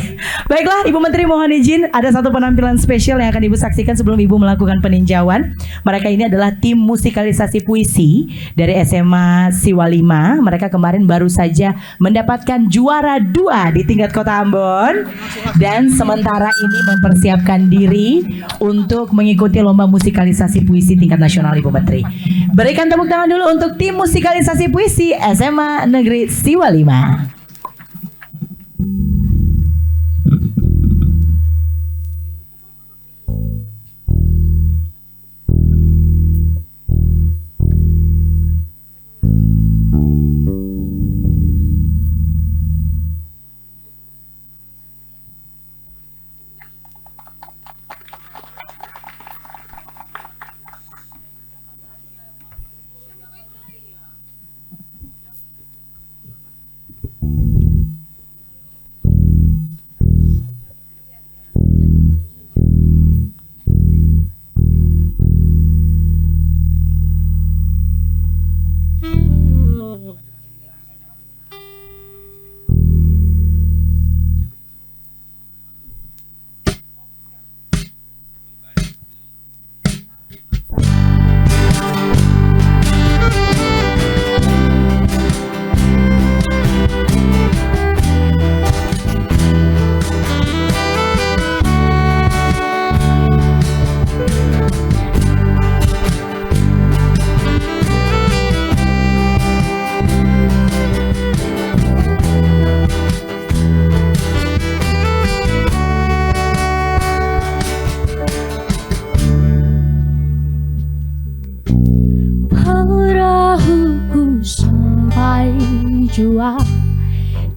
Speaker 2: Baiklah Ibu Menteri mohon izin ada satu penampilan spesial yang akan Ibu saksikan sebelum Ibu melakukan peninjauan. Mereka ini adalah tim musikalisasi puisi dari SMA Siwa 5. Mereka kemarin baru saja mendapatkan juara 2 di tingkat Kota Ambon. Dan sementara ini mempersiapkan diri untuk mengikuti lomba musikalisasi puisi tingkat nasional Ibu Menteri. Berikan tepuk tangan dulu untuk tim musikalisasi puisi SMA Negeri Siwa 5.
Speaker 5: Perahuku sampai jua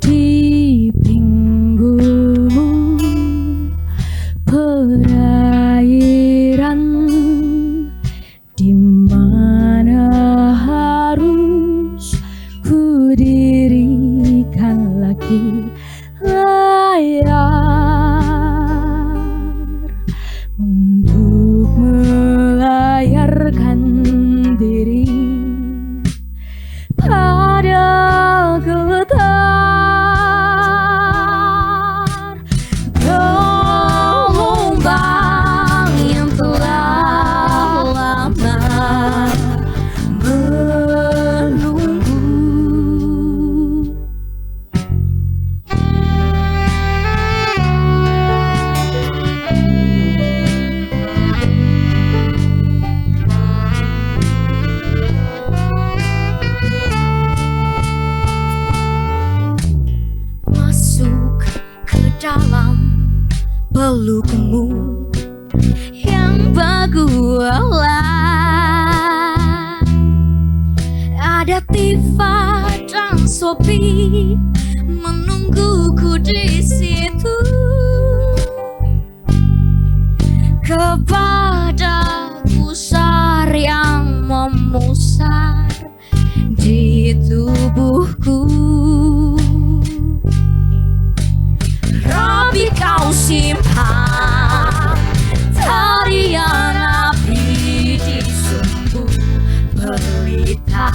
Speaker 5: di pinggulmu, perairan di mana harus ku dirikan lagi layar untuk melayarkan diri pada geletaran
Speaker 9: dalam pelukmu yang bergualah. Ada Tifa dan Sophie menungguku di situ. Kepada pusar yang memusar di tubuhku, Rabi kau simpan tarian api di sumbu pelita.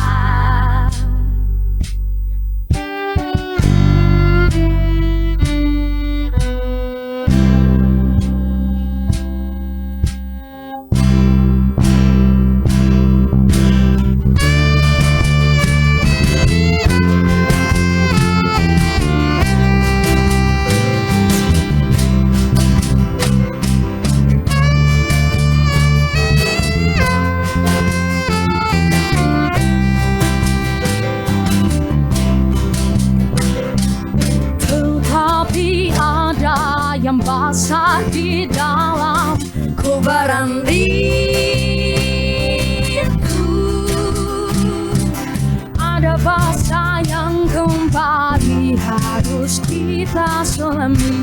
Speaker 9: Yang basah di dalam kobaran rindu. Ada bahasa yang kembali harus kita selami.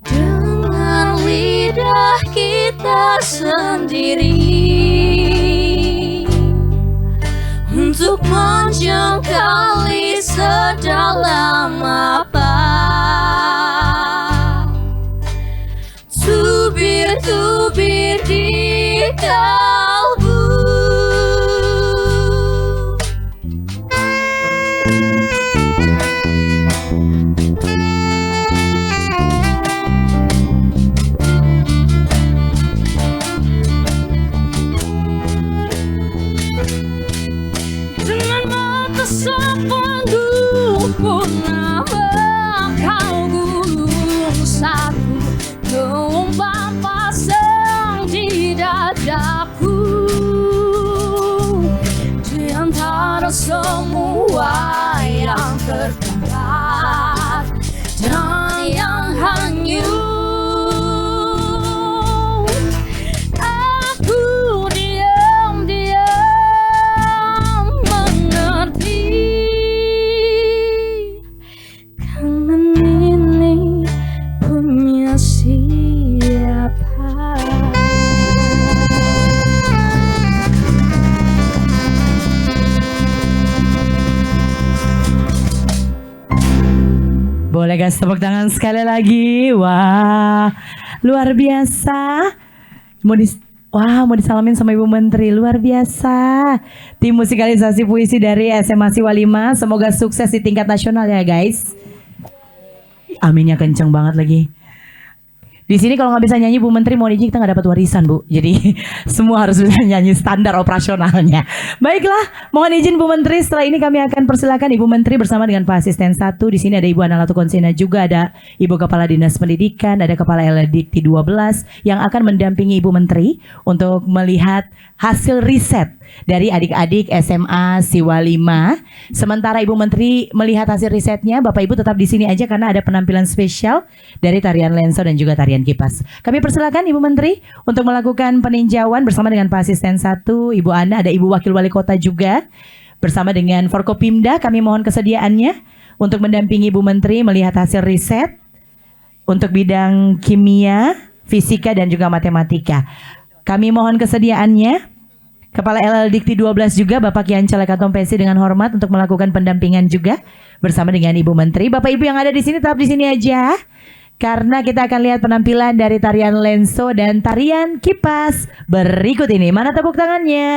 Speaker 9: Dengan lidah kita sendiri untuk menjangkali sedalam apa tubir-tubir di kalbu. Sepenuh purnama kau gunung satu, gelombang pasang di dadaku. Di antara semua yang tertempat dan yang hanyut,
Speaker 2: boleh guys tepuk tangan sekali lagi. Wah, luar biasa. Mau disalamin sama Ibu Menteri, luar biasa. Tim musikalisasi puisi dari SMA Siwa 5, semoga sukses di tingkat nasional ya guys. Aminnya kenceng banget lagi. Di sini kalau nggak bisa nyanyi Bu Menteri, mohon izin kita nggak dapat warisan Bu. Jadi semua harus bisa nyanyi standar operasionalnya. Baiklah, mohon izin Bu Menteri. Setelah ini kami akan persilakan Ibu Menteri bersama dengan Pak Asisten 1. Di sini ada Ibu Analatu Konsina, juga ada Ibu Kepala Dinas Pendidikan, ada Kepala LDikti 12 yang akan mendampingi Ibu Menteri untuk melihat hasil riset dari adik-adik SMA Siwa 5. Sementara Ibu Menteri melihat hasil risetnya, Bapak Ibu tetap di sini aja karena ada penampilan spesial dari tarian lenso dan juga tarian kipas. Kami persilakan Ibu Menteri untuk melakukan peninjauan bersama dengan Pak Asisten 1, Ibu Ana, ada Ibu Wakil Wali Kota juga bersama dengan Forkopimda. Kami mohon kesediaannya untuk mendampingi Ibu Menteri melihat hasil riset untuk bidang kimia, fisika dan juga matematika. Kami mohon kesediaannya Kepala LLDikti 12 juga Bapak Kian Celekatom PC dengan hormat untuk melakukan pendampingan juga bersama dengan Ibu Menteri. Bapak Ibu yang ada di sini tetap di sini aja karena kita akan lihat penampilan dari tarian lenso dan tarian kipas berikut ini. Mana tepuk tangannya?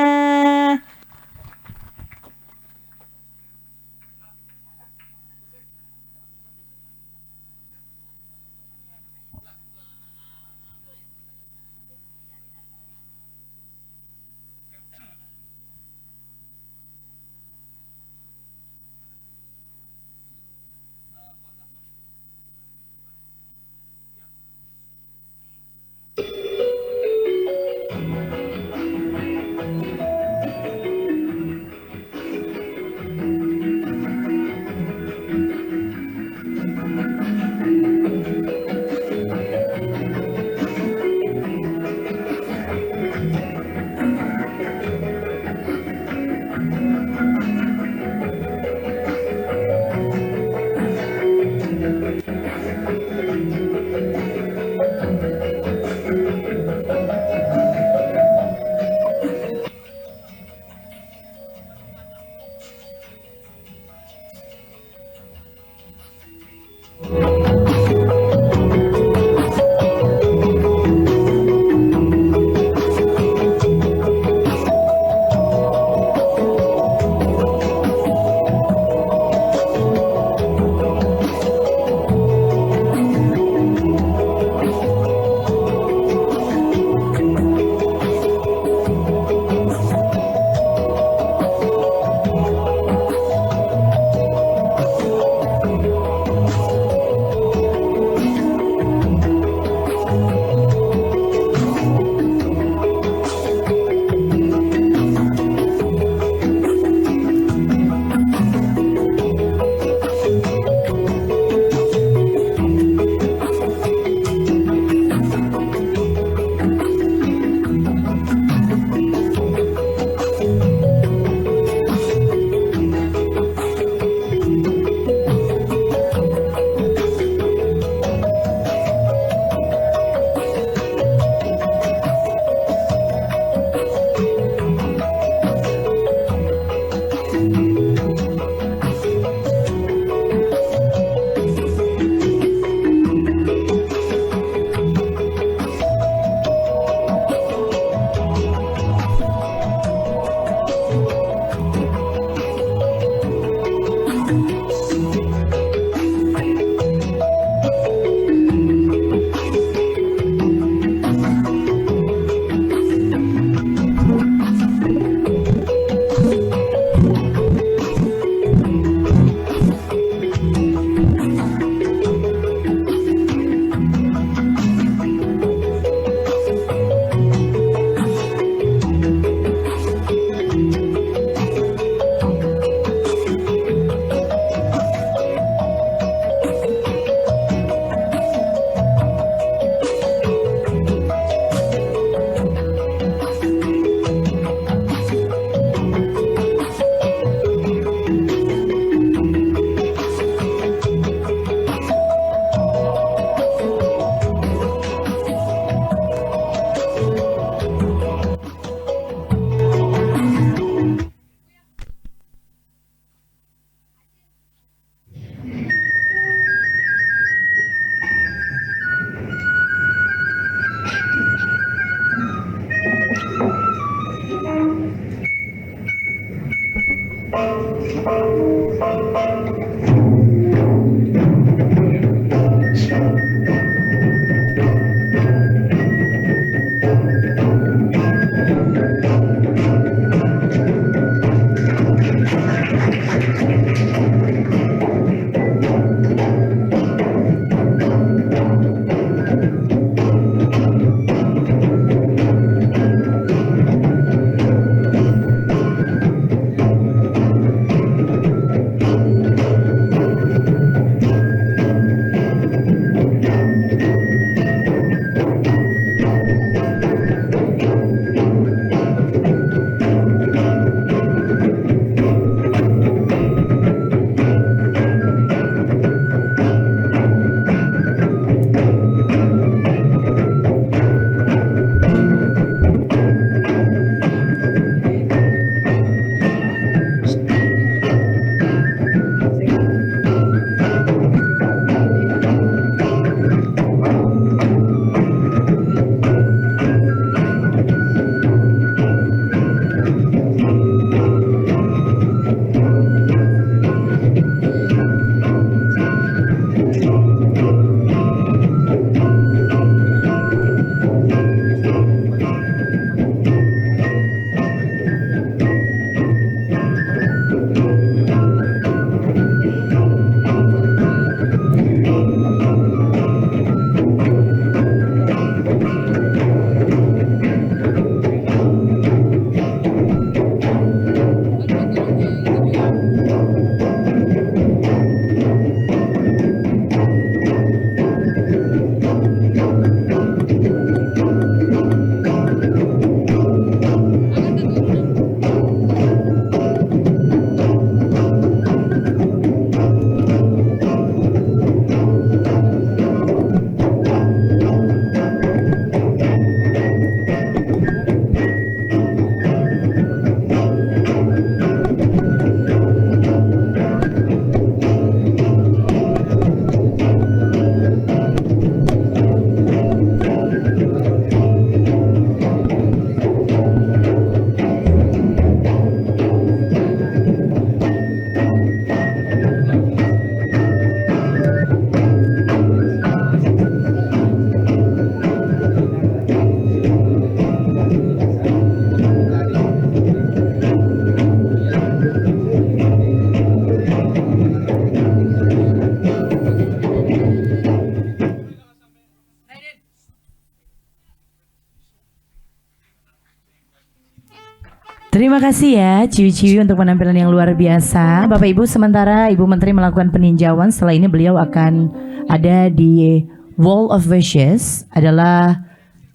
Speaker 2: Terima kasih ya Ciwi-Ciwi untuk penampilan yang luar biasa. Bapak Ibu, sementara Ibu Menteri melakukan peninjauan, setelah ini beliau akan ada di Wall of Wishes, adalah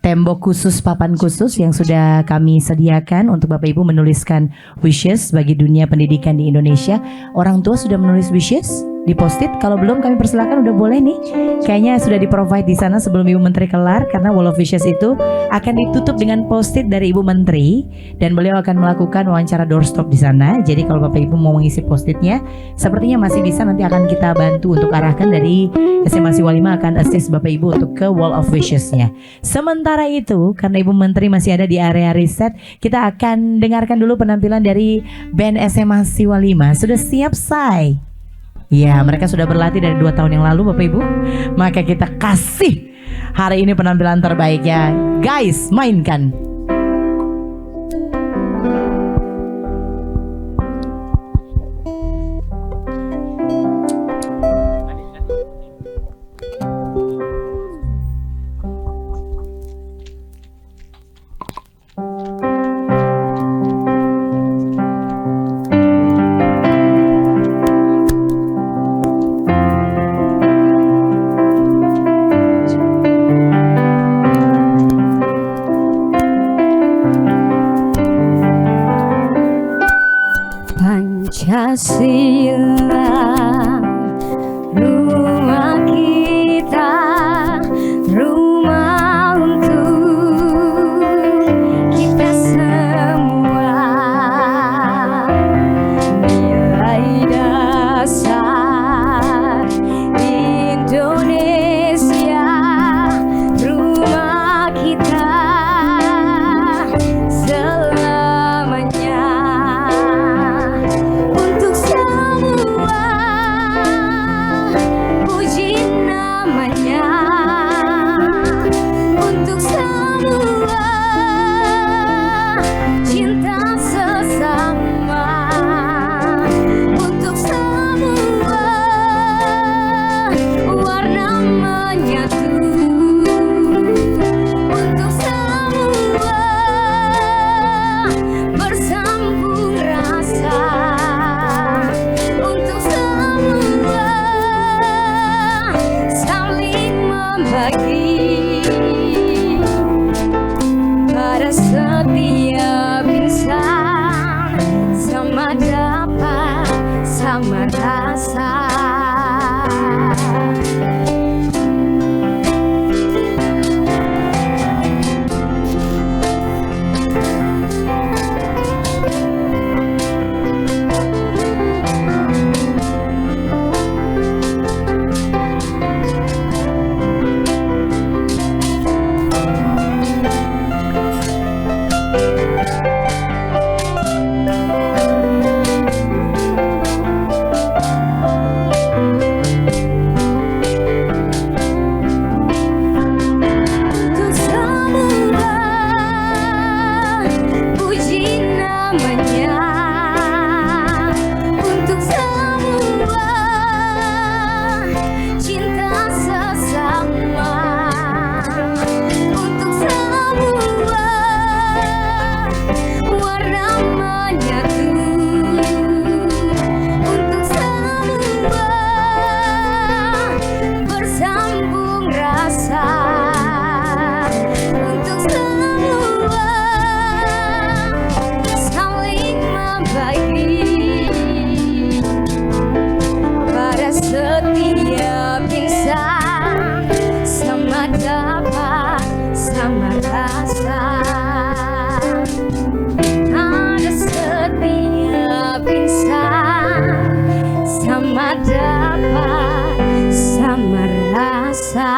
Speaker 2: tembok khusus, papan khusus yang sudah kami sediakan untuk Bapak Ibu menuliskan wishes bagi dunia pendidikan di Indonesia. Orang tua sudah menulis wishes di post-it, kalau belum kami persilakan, udah boleh nih. Kayaknya sudah di-provide di sana sebelum Ibu Menteri kelar, karena Wall of Wishes itu akan ditutup dengan post-it dari Ibu Menteri dan beliau akan melakukan wawancara doorstop di sana. Jadi kalau Bapak Ibu mau mengisi post-itnya, sepertinya masih bisa, nanti akan kita bantu untuk arahkan dari SMA Siwalima, akan assist Bapak Ibu untuk ke Wall of Wishes-nya. Sementara itu, karena Ibu Menteri masih ada di area riset, kita akan dengarkan dulu penampilan dari band SMA Siwalima. Sudah siap, Say? Ya, mereka sudah berlatih dari 2 tahun yang lalu Bapak Ibu. Maka kita kasih hari ini penampilan terbaiknya. Guys, mainkan.
Speaker 9: Pancasila, rumah kita, rumah untuk kita semua. Nilai dasar Indonesia, rumah kita selamanya. Untuk semua puji namanya, untuk semua cinta sesama, untuk semua warna menyatu, untuk semua bersambung rasa, untuk semua saling membagi pada setiap insan, sama dapat sama rasa. Untuk semua puji namanya, untuk semua cinta sesama, untuk semua warna menyatu, untuk semua bersambung rasa, untuk semua saling membagi pada setiap insan, sama dapat sama rasa. Ada setiap insan, sama dapat sama rasa.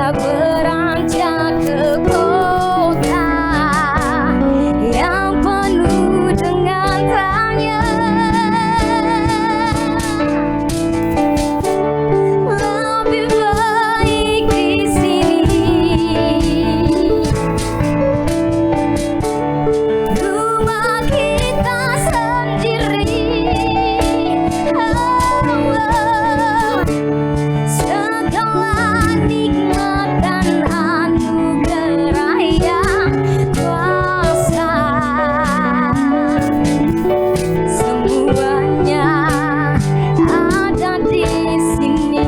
Speaker 9: tak beranjak ke kota yang penuh dengan tanya. Lebih baik di sini, rumah kita sendiri. Segala nikmat dan anugerah yang kuasa, semuanya ada di sini.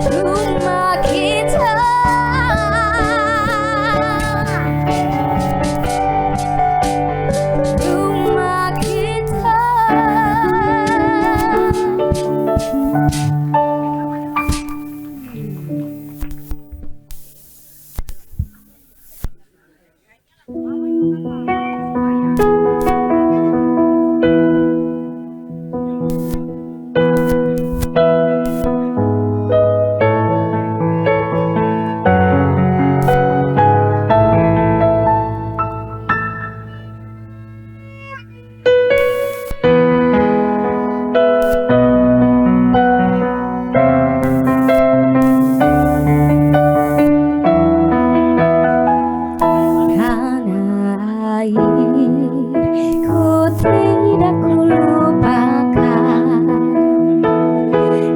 Speaker 9: Rumah kita, rumah kita. Karena airku tidak kulupakan,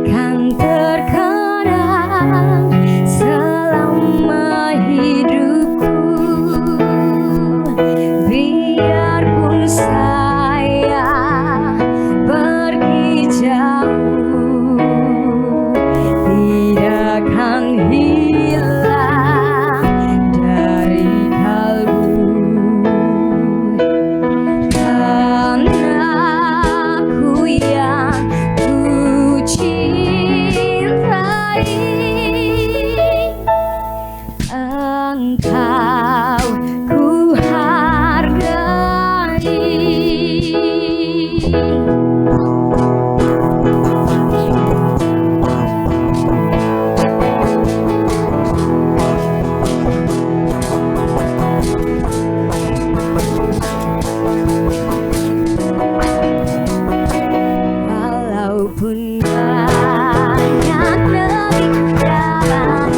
Speaker 9: kan terkenang selama hidupku. Biarpun saya pergi jauh, tidak akan hilang dari kalbu. Karena aku yang ku cintai, engkau ku hargai. Walaupun banyak negeri jalan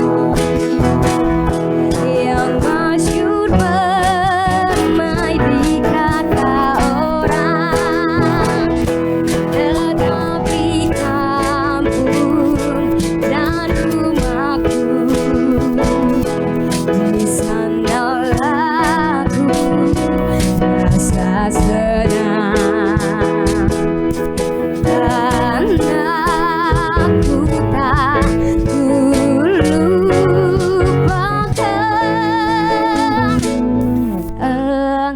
Speaker 9: yang masyhur bermain di kata orang, tetapi kampung dan rumahku, di sanalah aku rasa senang. Dan aku tak lupakan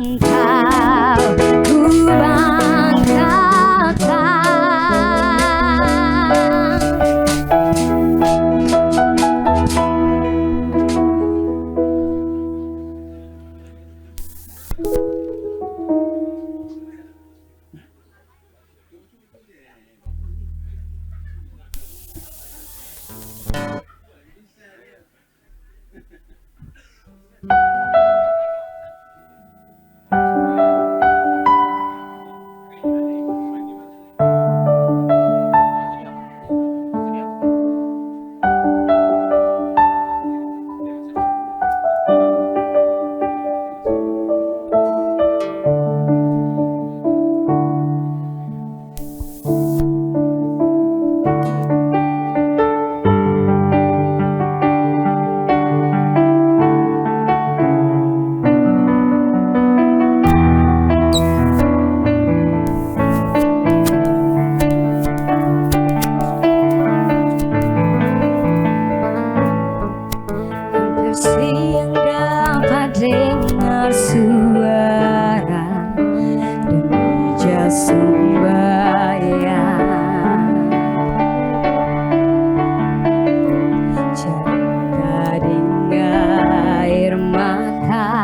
Speaker 9: engkau, ku banggakan. Siang dapat dengar suara dan meja sembahyang, cerita dengan air mata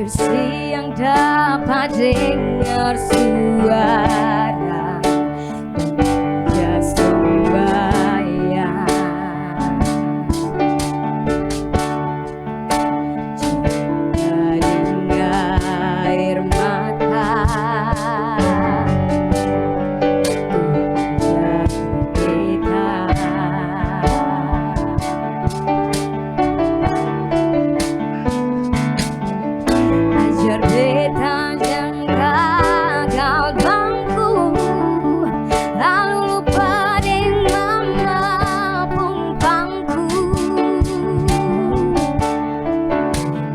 Speaker 9: Siang dapat dengar suara dan meja sembahyang. Cinta dengan air mata untuk kita. Ajar beta jangan gagal bangku, lalu lupa dengan mama pumpangku.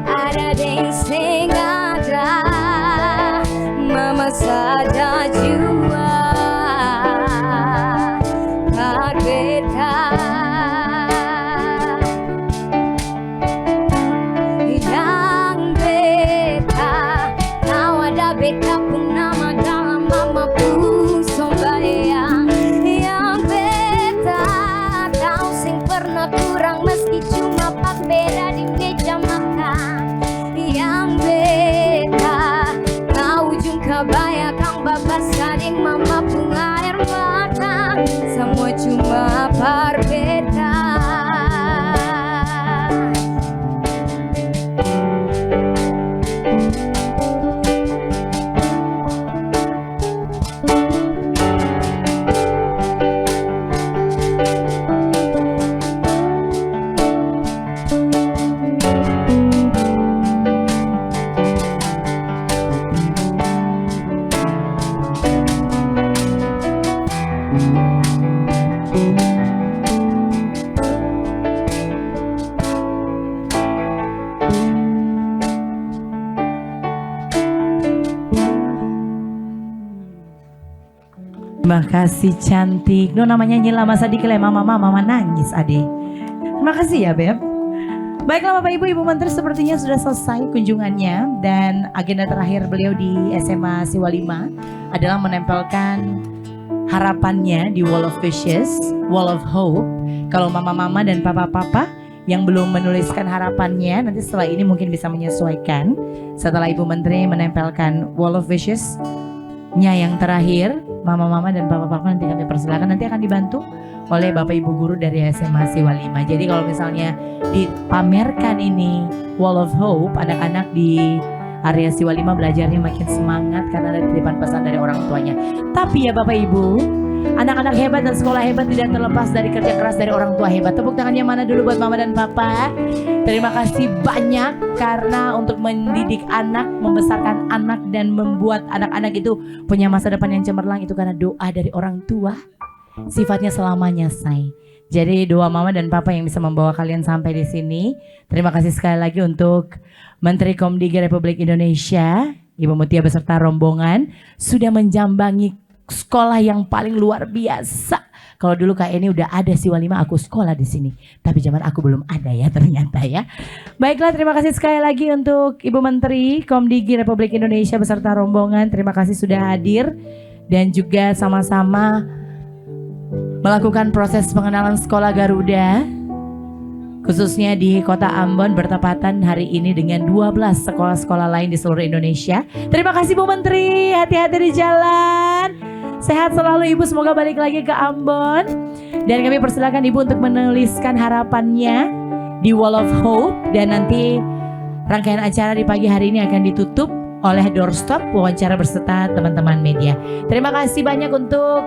Speaker 9: Ada deng sing ada, mama saja jua tak beta. Beta pun nama dalam mama pun sombayang. Yang beta tahu sing pernah kurang meski cuma pak beda di meja makan. Yang beta tahu jungka baya kang babas sading mama pun air mata. Semua cuma berbeda.
Speaker 2: Terima kasih cantik. Duh, namanya nyela masa dikele mama nangis ade. Terima kasih ya Beb. Baiklah Bapak Ibu, Ibu Menteri sepertinya sudah selesai kunjungannya. Dan agenda terakhir beliau di SMA Siwa 5 adalah menempelkan harapannya di Wall of Wishes, Wall of Hope. Kalau mama-mama dan papa-papa yang belum menuliskan harapannya, nanti setelah ini mungkin bisa menyesuaikan. Setelah Ibu Menteri menempelkan Wall of Wishes-nya yang terakhir, mama-mama dan papa-papa nanti kami persilakan, nanti akan dibantu oleh Bapak Ibu guru dari SMA Siwa 5. Jadi kalau misalnya dipamerkan ini Wall of Hope, anak-anak di area Siwa 5 belajarnya makin semangat karena ada titipan pesan dari orang tuanya. Tapi ya Bapak Ibu, anak-anak hebat dan sekolah hebat tidak terlepas dari kerja keras dari orang tua hebat. Tepuk tangannya mana dulu buat mama dan papa. Terima kasih banyak karena untuk mendidik anak, membesarkan anak dan membuat anak-anak itu punya masa depan yang cemerlang itu karena doa dari orang tua. Sifatnya selamanya say. Jadi doa mama dan papa yang bisa membawa kalian sampai di sini. Terima kasih sekali lagi untuk Menteri Komdigi Republik Indonesia, Ibu Mutia beserta rombongan sudah menjambangi sekolah yang paling luar biasa. Kalau dulu kayak ini udah ada Siwa 5 aku sekolah di sini, tapi zaman aku belum ada ya ternyata ya. Baiklah, terima kasih sekali lagi untuk Ibu Menteri Komdigi Republik Indonesia beserta rombongan. Terima kasih sudah hadir dan juga sama-sama melakukan proses pengenalan sekolah Garuda. Khususnya di kota Ambon bertepatan hari ini dengan 12 sekolah-sekolah lain di seluruh Indonesia. Terima kasih Bu Menteri, hati-hati di jalan. Sehat selalu Ibu, semoga balik lagi ke Ambon. Dan kami persilakan Ibu untuk menuliskan harapannya di Wall of Hope. Dan nanti rangkaian acara di pagi hari ini akan ditutup oleh doorstop wawancara berserta teman-teman media. Terima kasih banyak untuk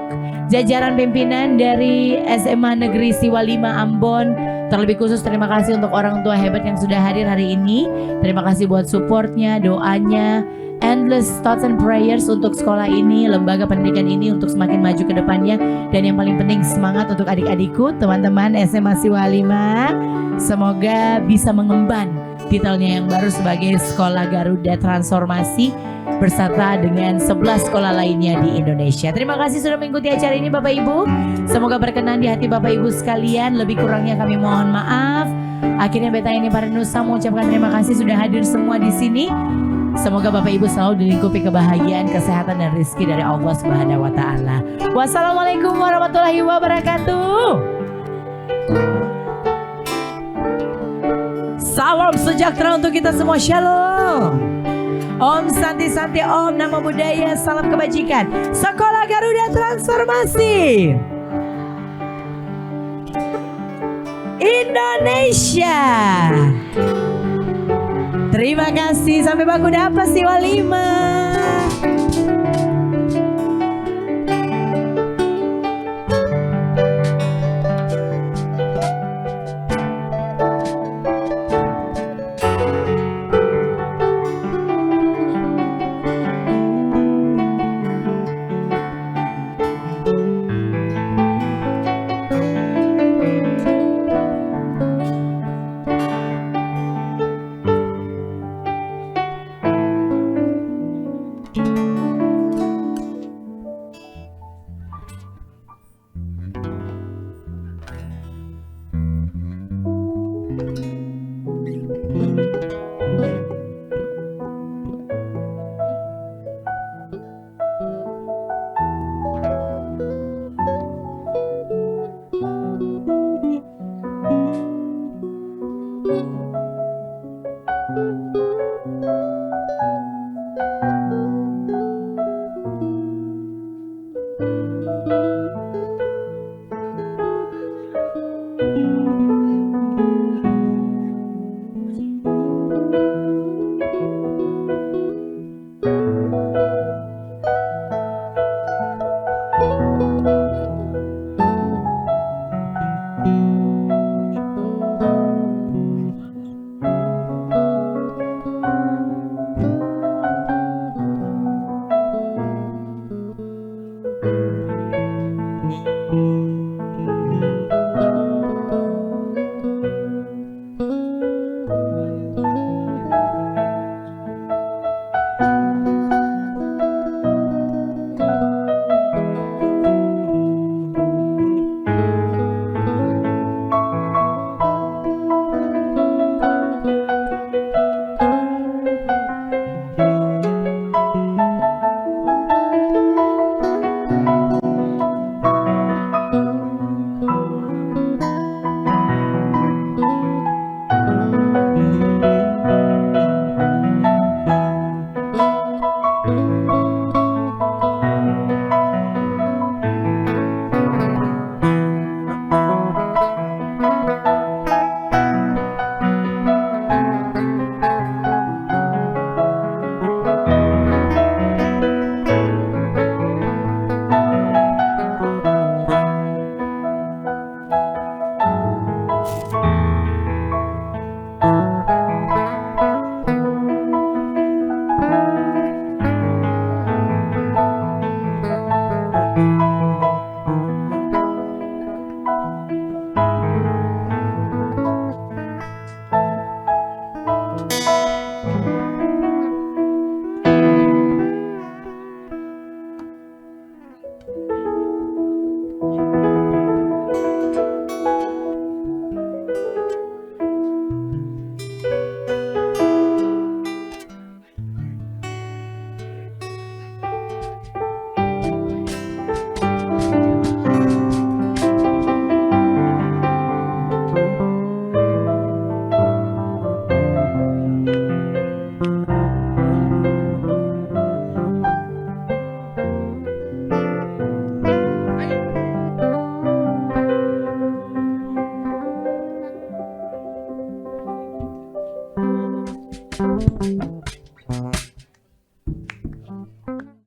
Speaker 2: jajaran pimpinan dari SMA Negeri Siwa 5 Ambon. Terlebih khusus terima kasih untuk orang tua hebat yang sudah hadir hari ini. Terima kasih buat supportnya, doanya, endless thoughts and prayers untuk sekolah ini, lembaga pendidikan ini untuk semakin maju ke depannya. Dan yang paling penting semangat untuk adik-adikku, teman-teman SMA Siwa 5. Semoga bisa mengemban titelnya yang baru sebagai Sekolah Garuda Transformasi beserta dengan 11 sekolah lainnya di Indonesia. Terima kasih sudah mengikuti acara ini Bapak Ibu. Semoga berkenan di hati Bapak Ibu sekalian. Lebih kurangnya kami mohon maaf. Akhirnya Beta ini Para Nusa mengucapkan terima kasih sudah hadir semua di sini. Semoga Bapak Ibu selalu dilingkupi kebahagiaan, kesehatan dan rezeki dari Allah Subhanahu wa taala. Wassalamualaikum warahmatullahi wabarakatuh. Salam sejahtera untuk kita semua. Shalom. Om Santi Om, Namo Buddhaya, salam kebajikan. Sekolah Garuda Transformasi Indonesia. Terima kasih, sampai baku dapat si Walimah.